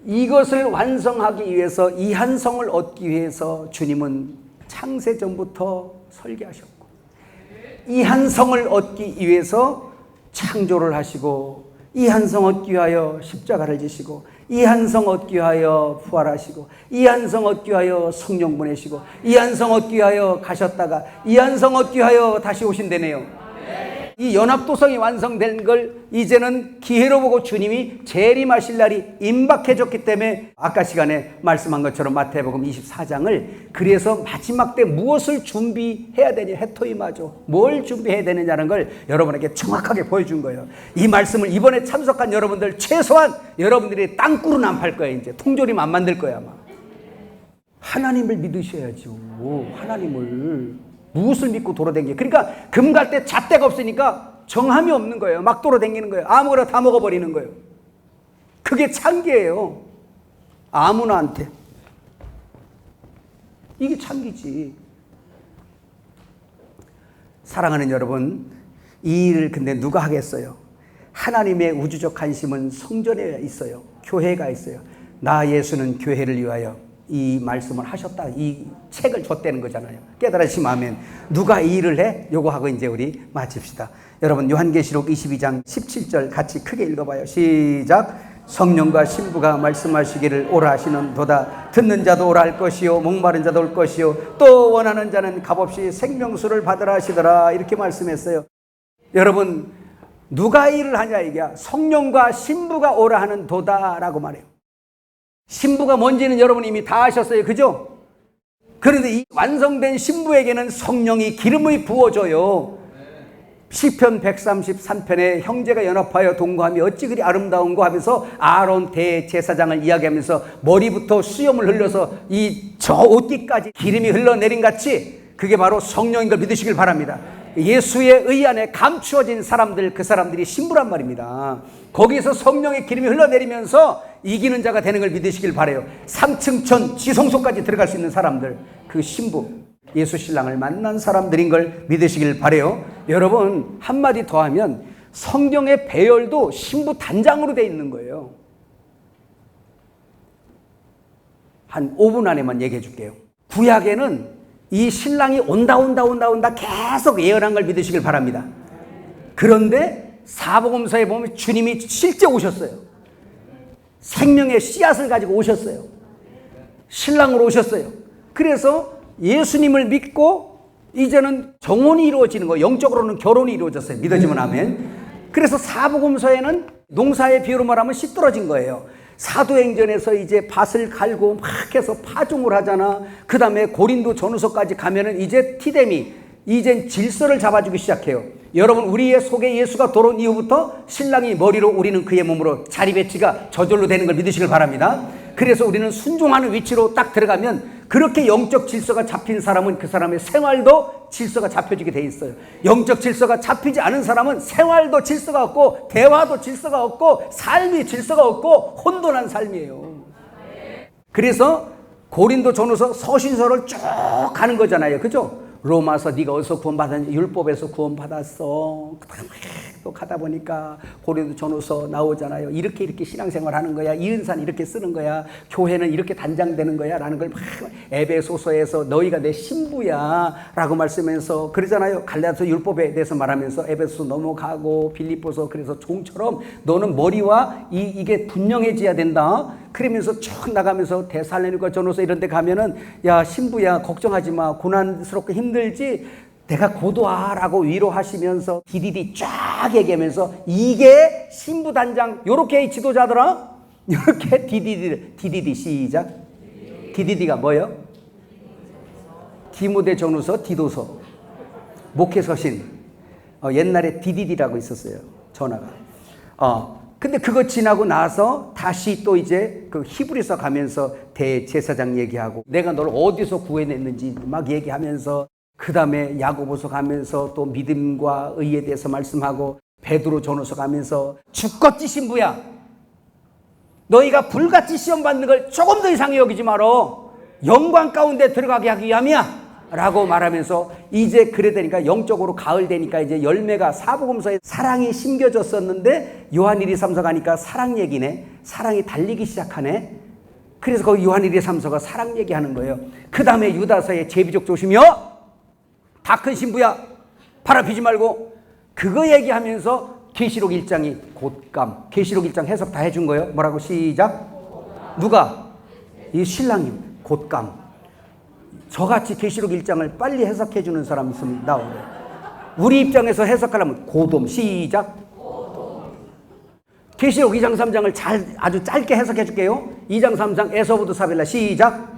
이것을 완성하기 위해서 이 한 성을 얻기 위해서 주님은 창세전부터 설계하셨고 이 한 성을 얻기 위해서 창조를 하시고 이 한 성 얻기 위하여 십자가를 지시고, 이 한 성 얻기 위하여 부활하시고, 이 한 성 얻기 위하여 성령 보내시고, 이 한 성 얻기 위하여 가셨다가 이 한 성 얻기 위하여 다시 오신다네요. 이 연합도성이 완성된 걸 이제는 기회로 보고 주님이 재림하실 날이 임박해졌기 때문에 아까 시간에 말씀한 것처럼 마태복음 24장을 그래서 마지막 때 무엇을 준비해야 되냐, 해토이마죠. 뭘 준비해야 되느냐는 걸 여러분에게 정확하게 보여준 거예요. 이 말씀을 이번에 참석한 여러분들 최소한 여러분들이 땅굴은 안 팔 거예요. 이제 통조림 안 만들 거예요 아마. 하나님을 믿으셔야죠. 하나님을. 무엇을 믿고 돌아다니게. 그러니까 금 갈 때 잣대가 없으니까 정함이 없는 거예요. 막 돌아다니는 거예요. 아무거나 다 먹어버리는 거예요. 그게 창기예요. 아무나한테. 이게 창기지. 사랑하는 여러분, 이 일을 근데 누가 하겠어요? 하나님의 우주적 관심은 성전에 있어요. 교회가 있어요. 나 예수는 교회를 위하여 이 말씀을 하셨다. 이 책을 줬다는 거잖아요. 깨달으시면 아멘. 누가 이 일을 해? 요거 하고 이제 우리 마칩시다. 여러분 요한계시록 22장 17절 같이 크게 읽어봐요. 시작. 성령과 신부가 말씀하시기를 오라 하시는도다. 듣는 자도 오라 할 것이요 목마른 자도 올 것이요 또 원하는 자는 값없이 생명수를 받으라 하시더라. 이렇게 말씀했어요. 여러분 누가 이 일을 하냐 이게야. 성령과 신부가 오라 하는 도다라고 말해요. 신부가 뭔지는 여러분 이미 다 아셨어요. 그죠? 그런데 이 완성된 신부에게는 성령이 기름이 부어져요. 시편 133편에 형제가 연합하여 동거함이 어찌 그리 아름다운고 하면서 아론 대제사장을 이야기하면서 머리부터 수염을 흘려서 이 저 옷깃까지 기름이 흘러내린 같이 그게 바로 성령인 걸 믿으시길 바랍니다. 예수의 의 안에 감추어진 사람들, 그 사람들이 신부란 말입니다. 거기에서 성령의 기름이 흘러내리면서 이기는 자가 되는 걸 믿으시길 바라요. 3층 천 지성소까지 들어갈 수 있는 사람들, 그 신부, 예수 신랑을 만난 사람들인 걸 믿으시길 바라요. 여러분 한마디 더 하면 성경의 배열도 신부 단장으로 되어 있는 거예요. 한 5분 안에만 얘기해 줄게요. 구약에는 이 신랑이 온다 계속 예언한 걸 믿으시길 바랍니다. 그런데 사복음서에 보면 주님이 실제 오셨어요. 생명의 씨앗을 가지고 오셨어요. 신랑으로 오셨어요. 그래서 예수님을 믿고 이제는 정혼이 이루어지는 거예요. 영적으로는 결혼이 이루어졌어요. 믿어지면 아멘. 그래서 사복음서에는 농사의 비유로 말하면 씨 떨어진 거예요. 사도행전에서 이제 밭을 갈고 막 해서 파종을 하잖아. 그 다음에 고린도 전후서까지 가면은 이제 티데미, 이젠 질서를 잡아주기 시작해요. 여러분 우리의 속에 예수가 들어온 이후부터 신랑이 머리로 우리는 그의 몸으로 자리 배치가 저절로 되는 걸 믿으시길 바랍니다. 그래서 우리는 순종하는 위치로 딱 들어가면 그렇게 영적 질서가 잡힌 사람은 그 사람의 생활도 질서가 잡혀지게 돼 있어요. 영적 질서가 잡히지 않은 사람은 생활도 질서가 없고 대화도 질서가 없고 삶이 질서가 없고 혼돈한 삶이에요. 그래서 고린도 전후서 서신서를 쭉 가는 거잖아요. 그죠? 로마서 네가 어디서 구원받았냐? 율법에서 구원받았어. 또 가다 보니까 고린도 전후서 나오잖아요. 이렇게 신앙생활 하는 거야. 이은산 이렇게 쓰는 거야. 교회는 이렇게 단장되는 거야. 라는 걸 막 에베소서에서 너희가 내 신부야. 라고 말씀하면서 그러잖아요. 갈라디아서 율법에 대해서 말하면서 에베소서 넘어가고 빌립보서 그래서 종처럼 너는 머리와 이게 분명해져야 된다. 그러면서 쭉 나가면서 데살로니가 전후서 이런 데 가면은 야 신부야 걱정하지 마. 고난스럽고 힘들지? 내가 고도하라고 위로하시면서 디디디 쫙 얘기하면서 이게 신부 단장 요렇게 지도자더라. 요렇게 디디디 시작. 디디디가 뭐예요? 디모데 전후서 디도서 목회서신. 옛날에 디디디라고 있었어요. 전화가. 근데 그거 지나고 나서 다시 또 이제 그 히브리서 가면서 대제사장 얘기하고 내가 너를 어디서 구해냈는지 막 얘기하면서 그 다음에 야고보서 가면서 또 믿음과 의에 대해서 말씀하고 베드로 전후서 가면서 주껏지 신부야 너희가 불같이 시험 받는 걸 조금 더 이상히 여기지 말어 영광 가운데 들어가게 하기 위함이야 라고 말하면서 이제 그래 되니까 영적으로 가을 되니까 이제 열매가 사복음서에 사랑이 심겨졌었는데 요한 1, 2, 3서 가니까 사랑 얘기네. 사랑이 달리기 시작하네. 그래서 거기 요한 1, 2, 3서가 사랑 얘기하는 거예요. 그 다음에 유다서에 제비족 조심이요. 다 큰 신부야. 바람 피지 말고. 그거 얘기하면서 계시록 1장이 곶감. 계시록 1장 해석 다 해준 거예요. 뭐라고? 시작. 누가? 이 신랑님. 곶감. 저같이 계시록 1장을 빨리 해석해 주는 사람 있으면 나오래요. 우리 입장에서 해석하려면 고돔. 시작. 계시록 2장 3장을 아주 짧게 해석해 줄게요. 2장 3장 에서부드 사벨라. 시작.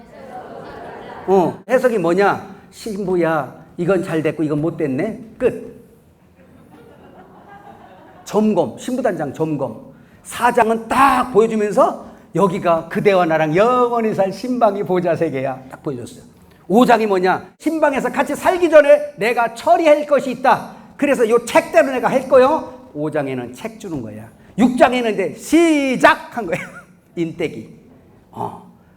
해석이 뭐냐? 신부야, 이건 잘 됐고 이건 못 됐네. 끝. 점검. 신부단장 점검. 4장은 딱 보여주면서 여기가 그대와 나랑 영원히 살 신방이 보좌 세계야. 딱 보여줬어요. 5장이 뭐냐? 신방에서 같이 살기 전에 내가 처리할 것이 있다. 그래서 요 책대로 내가 할 거요. 5장에는 책 주는 거야. 6장에는 이제 시작한 거예요. 인대기.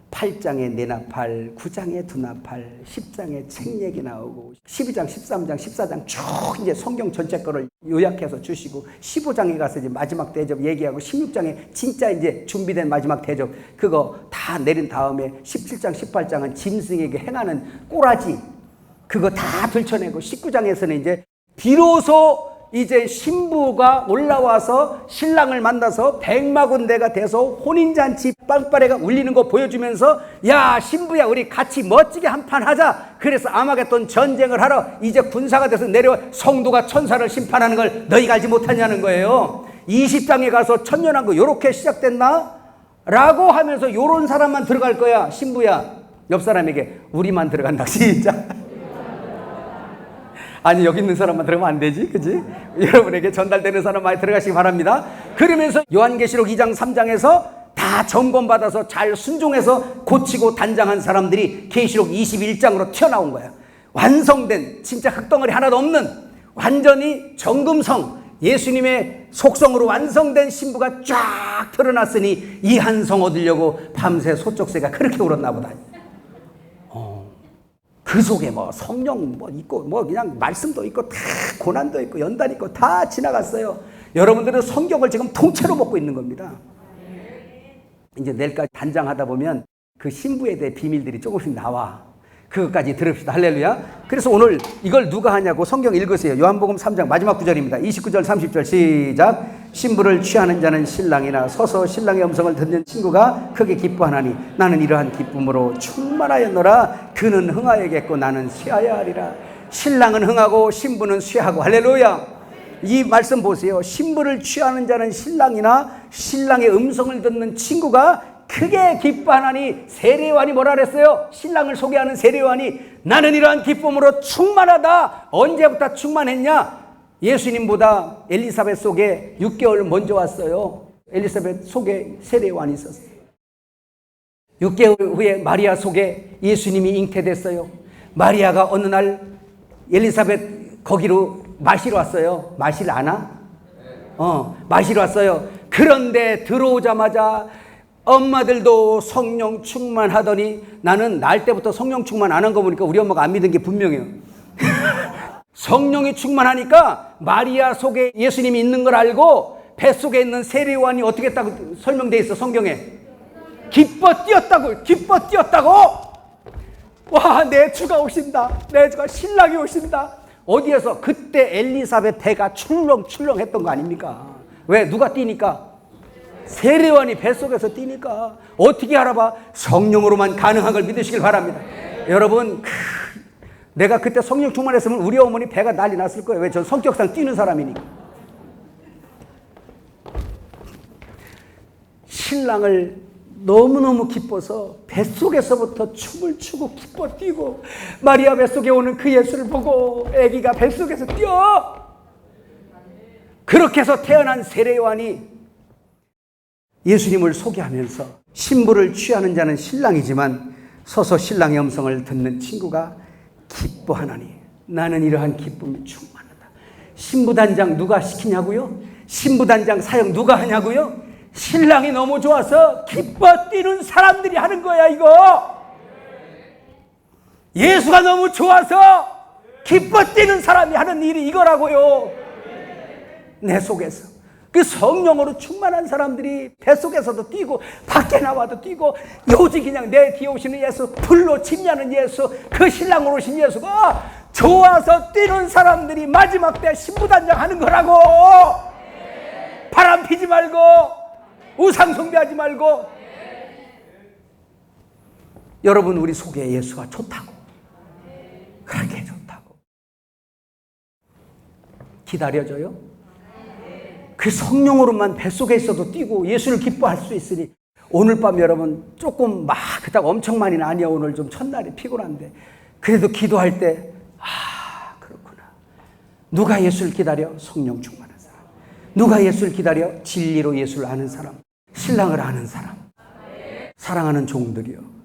8장에 내나팔, 9장에 두나팔, 10장에 책 얘기 나오고 12장, 13장, 14장 쭉 이제 성경 전체 거를 요약해서 주시고 15장에 가서 이제 마지막 대접 얘기하고 16장에 진짜 이제 준비된 마지막 대접 그거 다 내린 다음에 17장, 18장은 짐승에게 행하는 꼬라지 그거 다 들춰내고 19장에서는 이제 비로소 이제 신부가 올라와서 신랑을 만나서 백마군대가 돼서 혼인잔치 빵빠레가 울리는 거 보여주면서 야 신부야 우리 같이 멋지게 한판 하자. 그래서 아마겟돈 전쟁을 하러 이제 군사가 돼서 내려와 성도가 천사를 심판하는 걸 너희가 알지 못하냐는 거예요. 20장에 가서 천년왕국 요렇게 시작됐나? 라고 하면서 요런 사람만 들어갈 거야. 신부야 옆 사람에게 우리만 들어간다. 시작. 아니 여기 있는 사람만 들어가면 안 되지, 그지? 여러분에게 전달되는 사람 많이 들어가시기 바랍니다. 그러면서 요한계시록 2장 3장에서 다 점검받아서 잘 순종해서 고치고 단장한 사람들이 계시록 21장으로 튀어나온 거야. 완성된 진짜 흙덩어리 하나도 없는 완전히 정금성 예수님의 속성으로 완성된 신부가 쫙 드러났으니 이 한 성 얻으려고 밤새 소쩍새가 그렇게 울었나 보다. 그 속에 뭐 성령 뭐 있고 뭐 그냥 말씀도 있고 다 고난도 있고 연단 있고 다 지나갔어요. 여러분들은 성경을 지금 통째로 먹고 있는 겁니다. 이제 내일까지 단장하다 보면 그 신부에 대해 비밀들이 조금씩 나와. 그것까지 들읍시다. 할렐루야. 그래서 오늘 이걸 누가 하냐고 성경 읽으세요. 요한복음 3장 마지막 구절입니다. 29절 30절 시작. 신부를 취하는 자는 신랑이나 서서 신랑의 음성을 듣는 친구가 크게 기뻐하나니 나는 이러한 기쁨으로 충만하였노라. 그는 흥하여겠고 나는 쇠하여 하리라. 신랑은 흥하고 신부는 쇠하고. 할렐루야. 이 말씀 보세요. 신부를 취하는 자는 신랑이나 신랑의 음성을 듣는 친구가 크게 기뻐하나니. 세례요한이 뭐라 그랬어요? 신랑을 소개하는 세례요한이 나는 이러한 기쁨으로 충만하다. 언제부터 충만했냐? 예수님보다 엘리사벳 속에 6개월 먼저 왔어요. 엘리사벳 속에 세례요한이 있었어요. 6개월 후에 마리아 속에 예수님이 잉태됐어요. 마리아가 어느 날 엘리사벳 거기로 마시러 왔어요. 마실 아나? 마시러 왔어요. 그런데 들어오자마자 엄마들도 성령 충만하더니 나는 날 때부터 성령 충만 안 한 거 보니까 우리 엄마가 안 믿은 게 분명해요. 성령이 충만하니까 마리아 속에 예수님이 있는 걸 알고 뱃속에 있는 세례요한이 어떻게 했다고 설명되어 있어 성경에. 기뻐 뛰었다고. 기뻐 뛰었다고. 와, 내 주가 오신다. 내 주가 신랑이 오신다. 어디에서? 그때 엘리사벳 배가 출렁출렁 했던 거 아닙니까? 왜? 누가 뛰니까? 세례요한이 뱃속에서 뛰니까. 어떻게 알아봐? 성령으로만 가능한 걸 믿으시길 바랍니다. 여러분 내가 그때 성령 충만했으면 우리 어머니 배가 난리 났을 거예요. 왜? 전 성격상 뛰는 사람이니까. 신랑을 너무너무 기뻐서 뱃속에서부터 춤을 추고 기뻐 뛰고 마리아 뱃속에 오는 그 예수를 보고 아기가 뱃속에서 뛰어. 그렇게 해서 태어난 세례요한이 예수님을 소개하면서 신부를 취하는 자는 신랑이지만 서서 신랑의 음성을 듣는 친구가 기뻐하나니 나는 이러한 기쁨이 충만하다. 신부단장 누가 시키냐고요? 신부단장 사역 누가 하냐고요? 신랑이 너무 좋아서 기뻐 뛰는 사람들이 하는 거야 이거. 예수가 너무 좋아서 기뻐 뛰는 사람이 하는 일이 이거라고요. 내 속에서 그 성령으로 충만한 사람들이 뱃속에서도 뛰고 밖에 나와도 뛰고 오직 그냥 내 뒤에 오시는 예수, 불로 침냐는 예수, 그 신랑으로 오신 예수가 좋아서 뛰는 사람들이 마지막 때 신부단장 하는 거라고. 바람 피지 말고 우상 숭배하지 말고. 여러분, 우리 속에 예수가 좋다고. 그렇게 좋다고. 기다려줘요? 그 성령으로만 뱃속에 있어도 뛰고 예수를 기뻐할 수 있으니, 오늘 밤 여러분 조금 막 그닥 엄청 많이는 아니야. 오늘 좀 첫날이 피곤한데 그래도 기도할 때 그렇구나. 누가 예수를 기다려? 성령 충만한 사람. 누가 예수를 기다려? 진리로 예수를 아는 사람, 신랑을 아는 사람, 사랑하는 종들이요.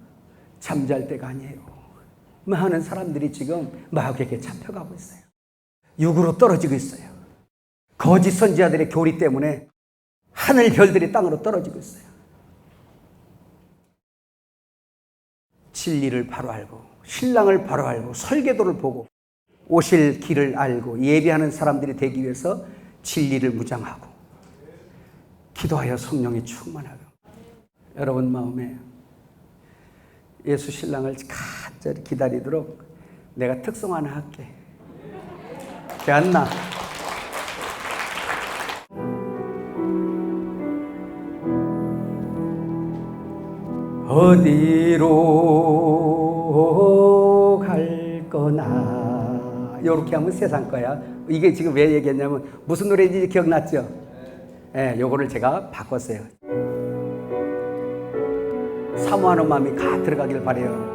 잠잘 때가 아니에요. 많은 사람들이 지금 마귀에게 잡혀가고 있어요. 육으로 떨어지고 있어요. 거짓 선지자들의 교리 때문에 하늘 별들이 땅으로 떨어지고 있어요. 진리를 바로 알고 신랑을 바로 알고 설계도를 보고 오실 길을 알고 예비하는 사람들이 되기 위해서 진리를 무장하고 기도하여 성령이 충만하고. 여러분 마음에 예수 신랑을 간절히 기다리도록 내가 특성 하나 할게. 되었나? 어디로 갈 거나, 요렇게 하면 세상 거야. 이게 지금 왜 얘기했냐면 무슨 노래인지 기억났죠? 예, 요거를 제가 바꿨어요. 사모하는 마음이 가 들어가길 바래요.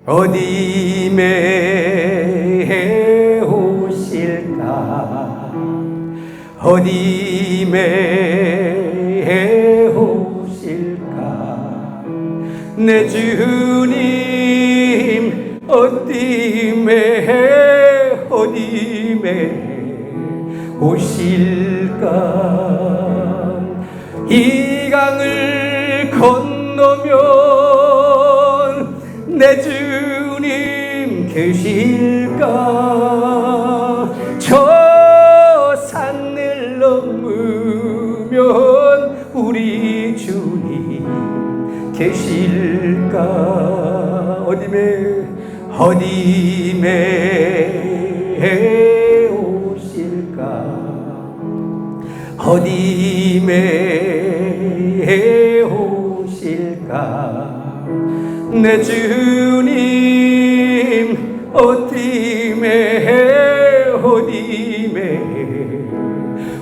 어디에 오실까, 어디에 오실까, 내 주님 어디에 오실까. 이 강을 건너면 내 주님 계실까. 저 산을 넘으면 우리 주님 계실까. 어디에 오실까, 어디에 오실까. 내 주님 어디에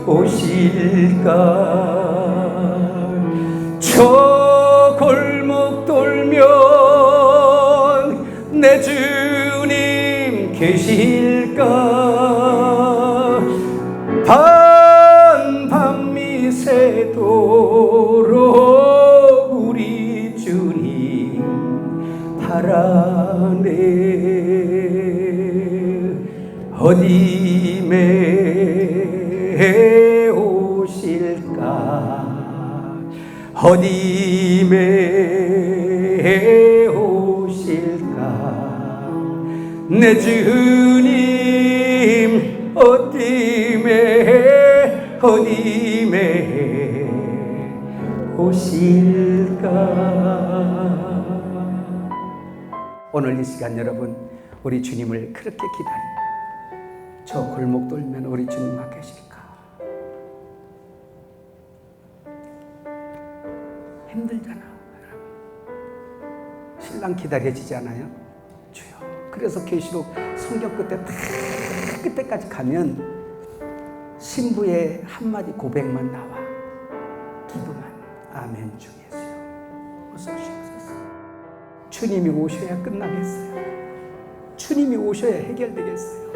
오실까. 저 골목 돌면 내 주님 계실까. 밤이 새도록 우리 주님 바라네. 어디에 오실까, 어디에 오실까. 내 주님 어디에 오실까. 오늘 이 시간 여러분, 우리 주님을 그렇게 기다리고 저 골목 돌면 우리 주님만 계실까. 힘들잖아. 신랑 기다려지지 않아요? 주여. 그래서 계시록 성경 끝에 다 끝에까지 가면 신부의 한마디 고백만 나와. 기도만. 아멘 주 예수여 어서 오시옵소서. 주님이 오셔야 끝나겠어요. 주님이 오셔야 해결되겠어요.